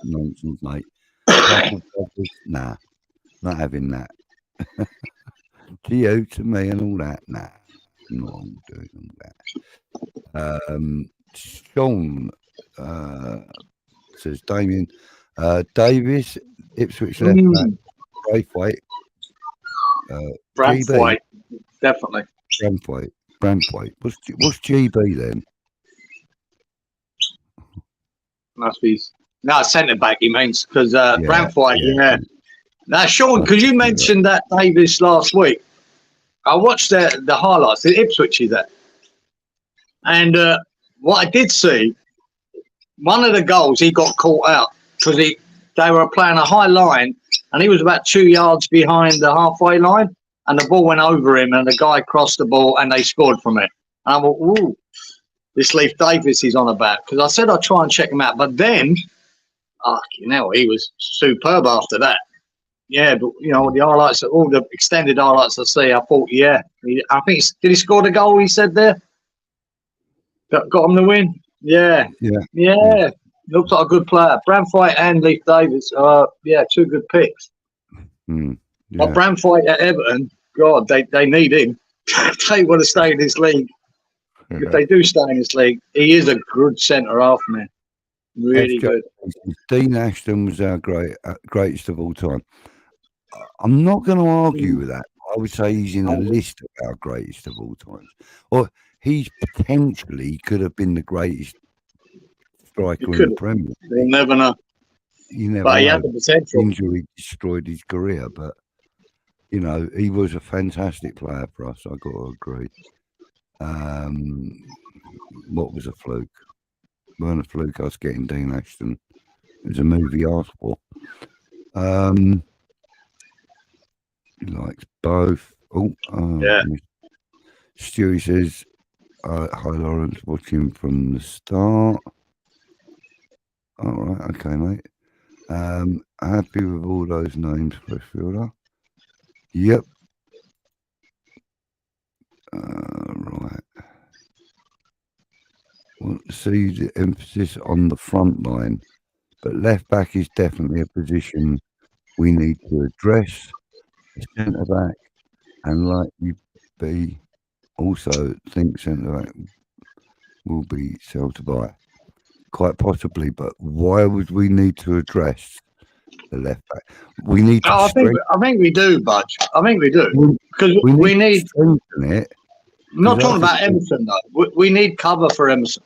nonsense, mate. Chuckle Brothers, nah, not having that. To you, to me, and all that, nah, I'm not doing all that. Sean says Damien Davis, Ipswich left back, Braithwaite. Braithwaite, definitely. Braithwaite. What's GB then? Must be centre back. He means because Braithwaite. Yeah. Now, Sean, because you mentioned that Davis last week, I watched the highlights. The Ipswich is there, and what I did see, one of the goals he got caught out because they were playing a high line, and he was about 2 yards behind the halfway line, and the ball went over him, and the guy crossed the ball, and they scored from it. And I thought, ooh, this Leif Davis is on about, because I said I'd try and check him out, but then, he was superb after that. Yeah, but the highlights, all the extended highlights I see, I thought, I think did he score the goal? He said there, got him the win. Yeah. Looks like a good player. Braithwaite and Leif Davis. Two good picks. But Braithwaite at Everton, God, they need him. They want to stay in this league. If they do stay in this league, he is a good centre half, man. Really good. Dean Ashton was our greatest of all time. I'm not going to argue with that. I would say he's in a list of our greatest of all times. Or he's potentially could have been the greatest striker in the Premier League. You'll never know. But he had the potential. Injury destroyed his career, but he was a fantastic player for us. I got to agree. What was a fluke? Weren't a fluke us getting Dean Ashton. It was a movie asked for. He likes both. Stewie says, hi Lawrence, watching from the start. All right, okay, mate. Happy with all those names, Freshfielder. Yep. Right. Want to see the emphasis on the front line, but left back is definitely a position we need to address. Centre back, and likely be also think centre back will be sell to buy. Quite possibly, but why would we need to address the left back? We need to. I think we do, Budge. I think we do because we need to strengthen it. I'm not talking about Emerson though. We need cover for Emerson.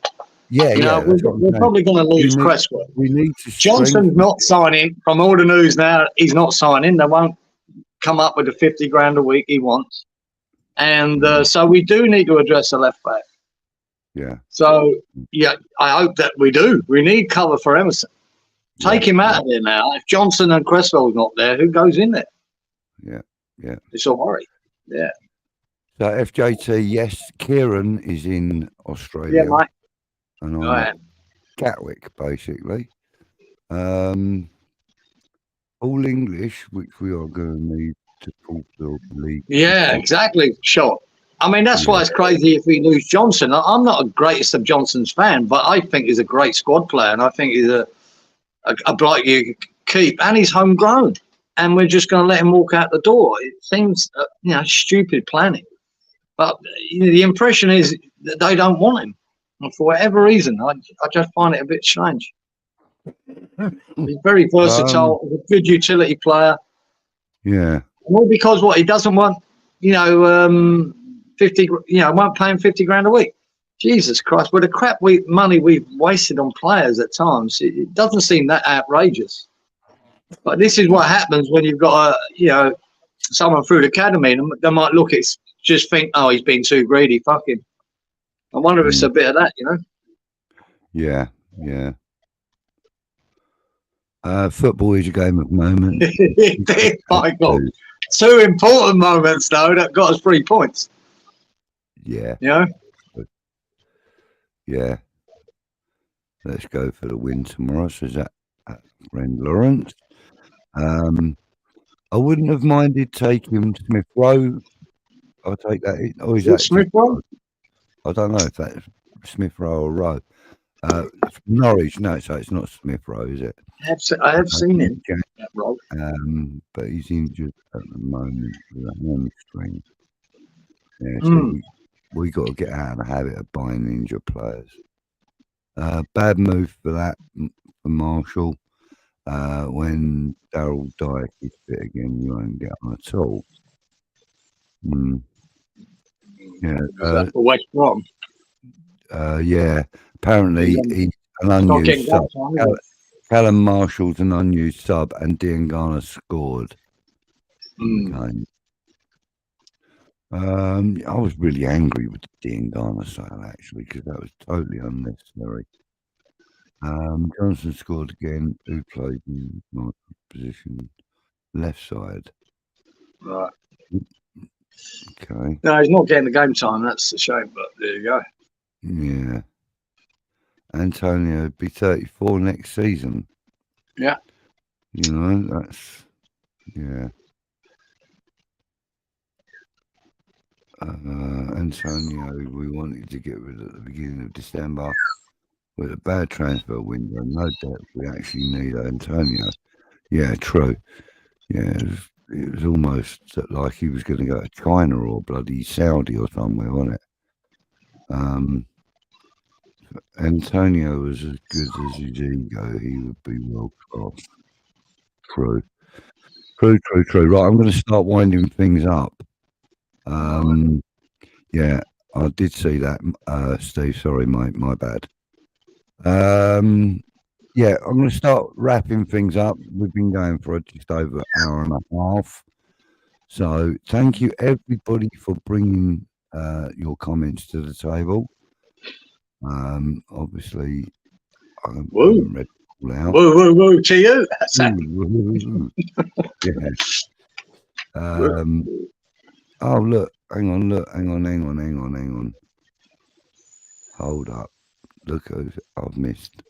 Yeah, we're probably going to lose Cresswell. We need to. Johnson's not signing. From all the news now, he's not signing. They won't come up with the 50 grand a week he wants, and so we do need to address the left back. Yeah. So I hope that we do. We need cover for Emerson. Take him out of there now. If Johnson and Cresswell's not there, who goes in there? Yeah. It's a worry. Yeah. So FJT, yes, Kieran is in Australia. Yeah, mate. And I'm Gatwick, basically. All English, which we are going to need to fulfill the league. Yeah, exactly. Sure. I mean, that's why it's crazy if we lose Johnson. I'm not a greatest of Johnson's fan, but I think he's a great squad player, and I think he's a bloke you keep, and he's homegrown, and we're just going to let him walk out the door. It seems, stupid planning. But the impression is that they don't want him. And for whatever reason, I just find it a bit strange. He's very versatile, a good utility player. Yeah. And all because he doesn't want, 50, won't pay him 50 grand a week. Jesus Christ, with the crap money we've wasted on players at times, it doesn't seem that outrageous. But this is what happens when you've got someone through the academy, and they might just think, oh, he's been too greedy, fuck him. I wonder if it's a bit of that, Yeah. Football is a game at the moment. My God. 2 important moments, though, that got us 3 points. Yeah. You know? Yeah. Let's go for the win tomorrow, says that friend Lawrence. I wouldn't have minded taking Smith Rowe. I'll take that. Or is that Smith Rowe? I don't know if that's Smith Rowe or Rowe. From Norwich, no, so it's not Smith Rowe, is it? I have seen him. Jack, but he's injured at the moment with a hamstring. Yeah, so we got to get out of the habit of buying injured players. Bad move for that for Marshall. When Daryl Dike is fit again, you won't get on at all. Yeah, for West Brom. Yeah, apparently he's an unused sub. Callum Marshall's an unused sub, and Dean Garner scored in the game. I was really angry with the Dean Garner sale actually, because that was totally unnecessary. Johnson scored again. Who played in my position? Left side. Right. Okay. No, he's not getting the game time. That's a shame, but there you go. Yeah. Antonio will be 34 next season. Yeah. You know, that's, yeah. Antonio, we wanted to get rid of at the beginning of December with a bad transfer window. No doubt we actually need Antonio. Yeah, true. Yeah, it was almost like he was going to go to China or bloody Saudi or somewhere, wasn't it? Antonio was as good as his ego. He would be world class. True. Right, I'm going to start winding things up. Yeah, I did see that, Steve. Sorry, my bad. Yeah, I'm going to start wrapping things up. We've been going for just over an hour and a half. So thank you, everybody, for bringing your comments to the table. Obviously, I haven't read it all out. Woo to you. That's yeah. Oh, look, hang on. Hold up. Look who I've missed.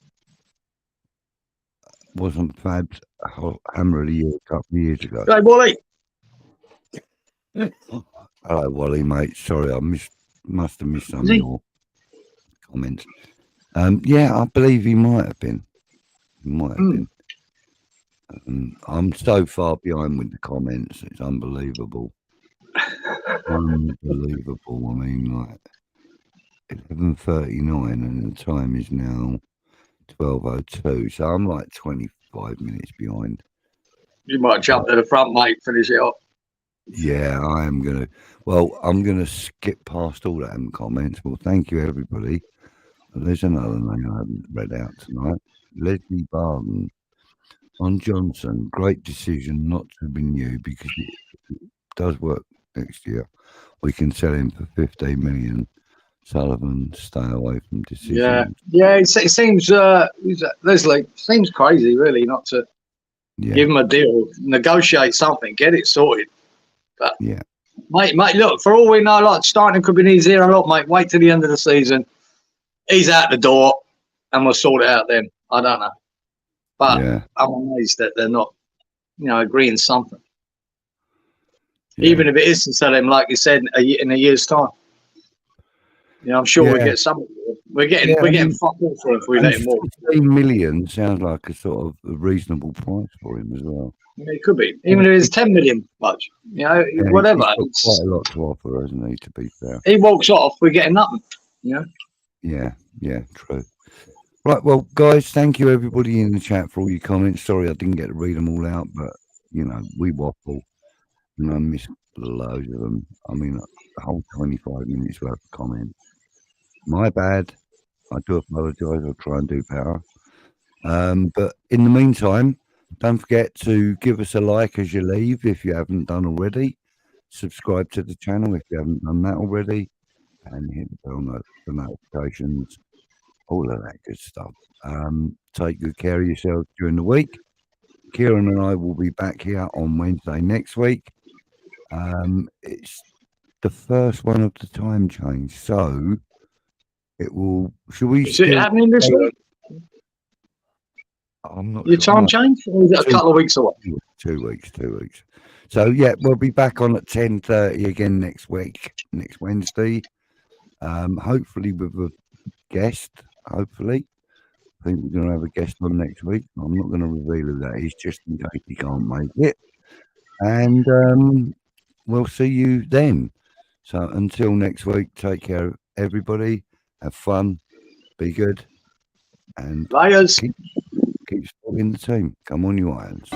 Wasn't Fab's Hammer of the Year a couple of years ago? Hey, Wally. Hello, Wally, mate. Sorry, I must have missed some of your comments. Yeah, I believe he might have been. I'm so far behind with the comments. It's unbelievable. Unbelievable. I mean, like 11:39, and the time is now 12:02. So I'm like 25 minutes behind. You might jump to the front, mate. Finish it off. Yeah, I am gonna. Well, I'm gonna skip past all that in comments. Well, thank you, everybody. There's another name I haven't read out tonight. Leslie Barden. On Johnson, great decision not to renew because it does work next year. We can sell him for 15 million. Sullivan, stay away from decisions. Yeah. It seems Leslie seems crazy, really, not to give him a deal, negotiate something, get it sorted. But mate, look, for all we know, like starting could be near zero. Look, mate, wait till the end of the season. He's out the door, and we'll sort it out then. I don't know. But I'm amazed that they're not, agreeing something. Yeah. Even if it is to sell him, like you said, in a year's time. I'm sure we'll get something. We're getting fucked off for him if we let him walk. 15 million sounds like a sort of a reasonable price for him as well. Yeah, it could be. Even if it's 10 million much. Whatever. He's got quite a lot to offer, hasn't he, to be fair? He walks off, we're getting nothing. Yeah, true. Right, well, guys, thank you, everybody in the chat, for all your comments. Sorry I didn't get to read them all out, but, we waffle, and I missed loads of them. I mean, a whole 25 minutes worth of comments. My bad. I do apologise. I'll try and do better. But in the meantime, don't forget to give us a like as you leave if you haven't done already. Subscribe to the channel if you haven't done that already. And hit the bell for notifications. All of that good stuff. Take good care of yourselves during the week. Kieran and I will be back here on Wednesday next week. It's the first one of the time change, so it will. Should we Is it still? happening this week? I'm not Your sure. time No, change? Or is it a 2 couple of weeks away? 2 weeks. 2 weeks. So yeah, we'll be back on at 10:30 again next week, next Wednesday. Hopefully with a guest. Hopefully, I think we're going to have a guest on next week. I'm not going to reveal who that is, just in case he can't make it. And we'll see you then. So until next week, take care, everybody. Have fun, be good, and Layers. keep supporting the team. Come on, you Irons.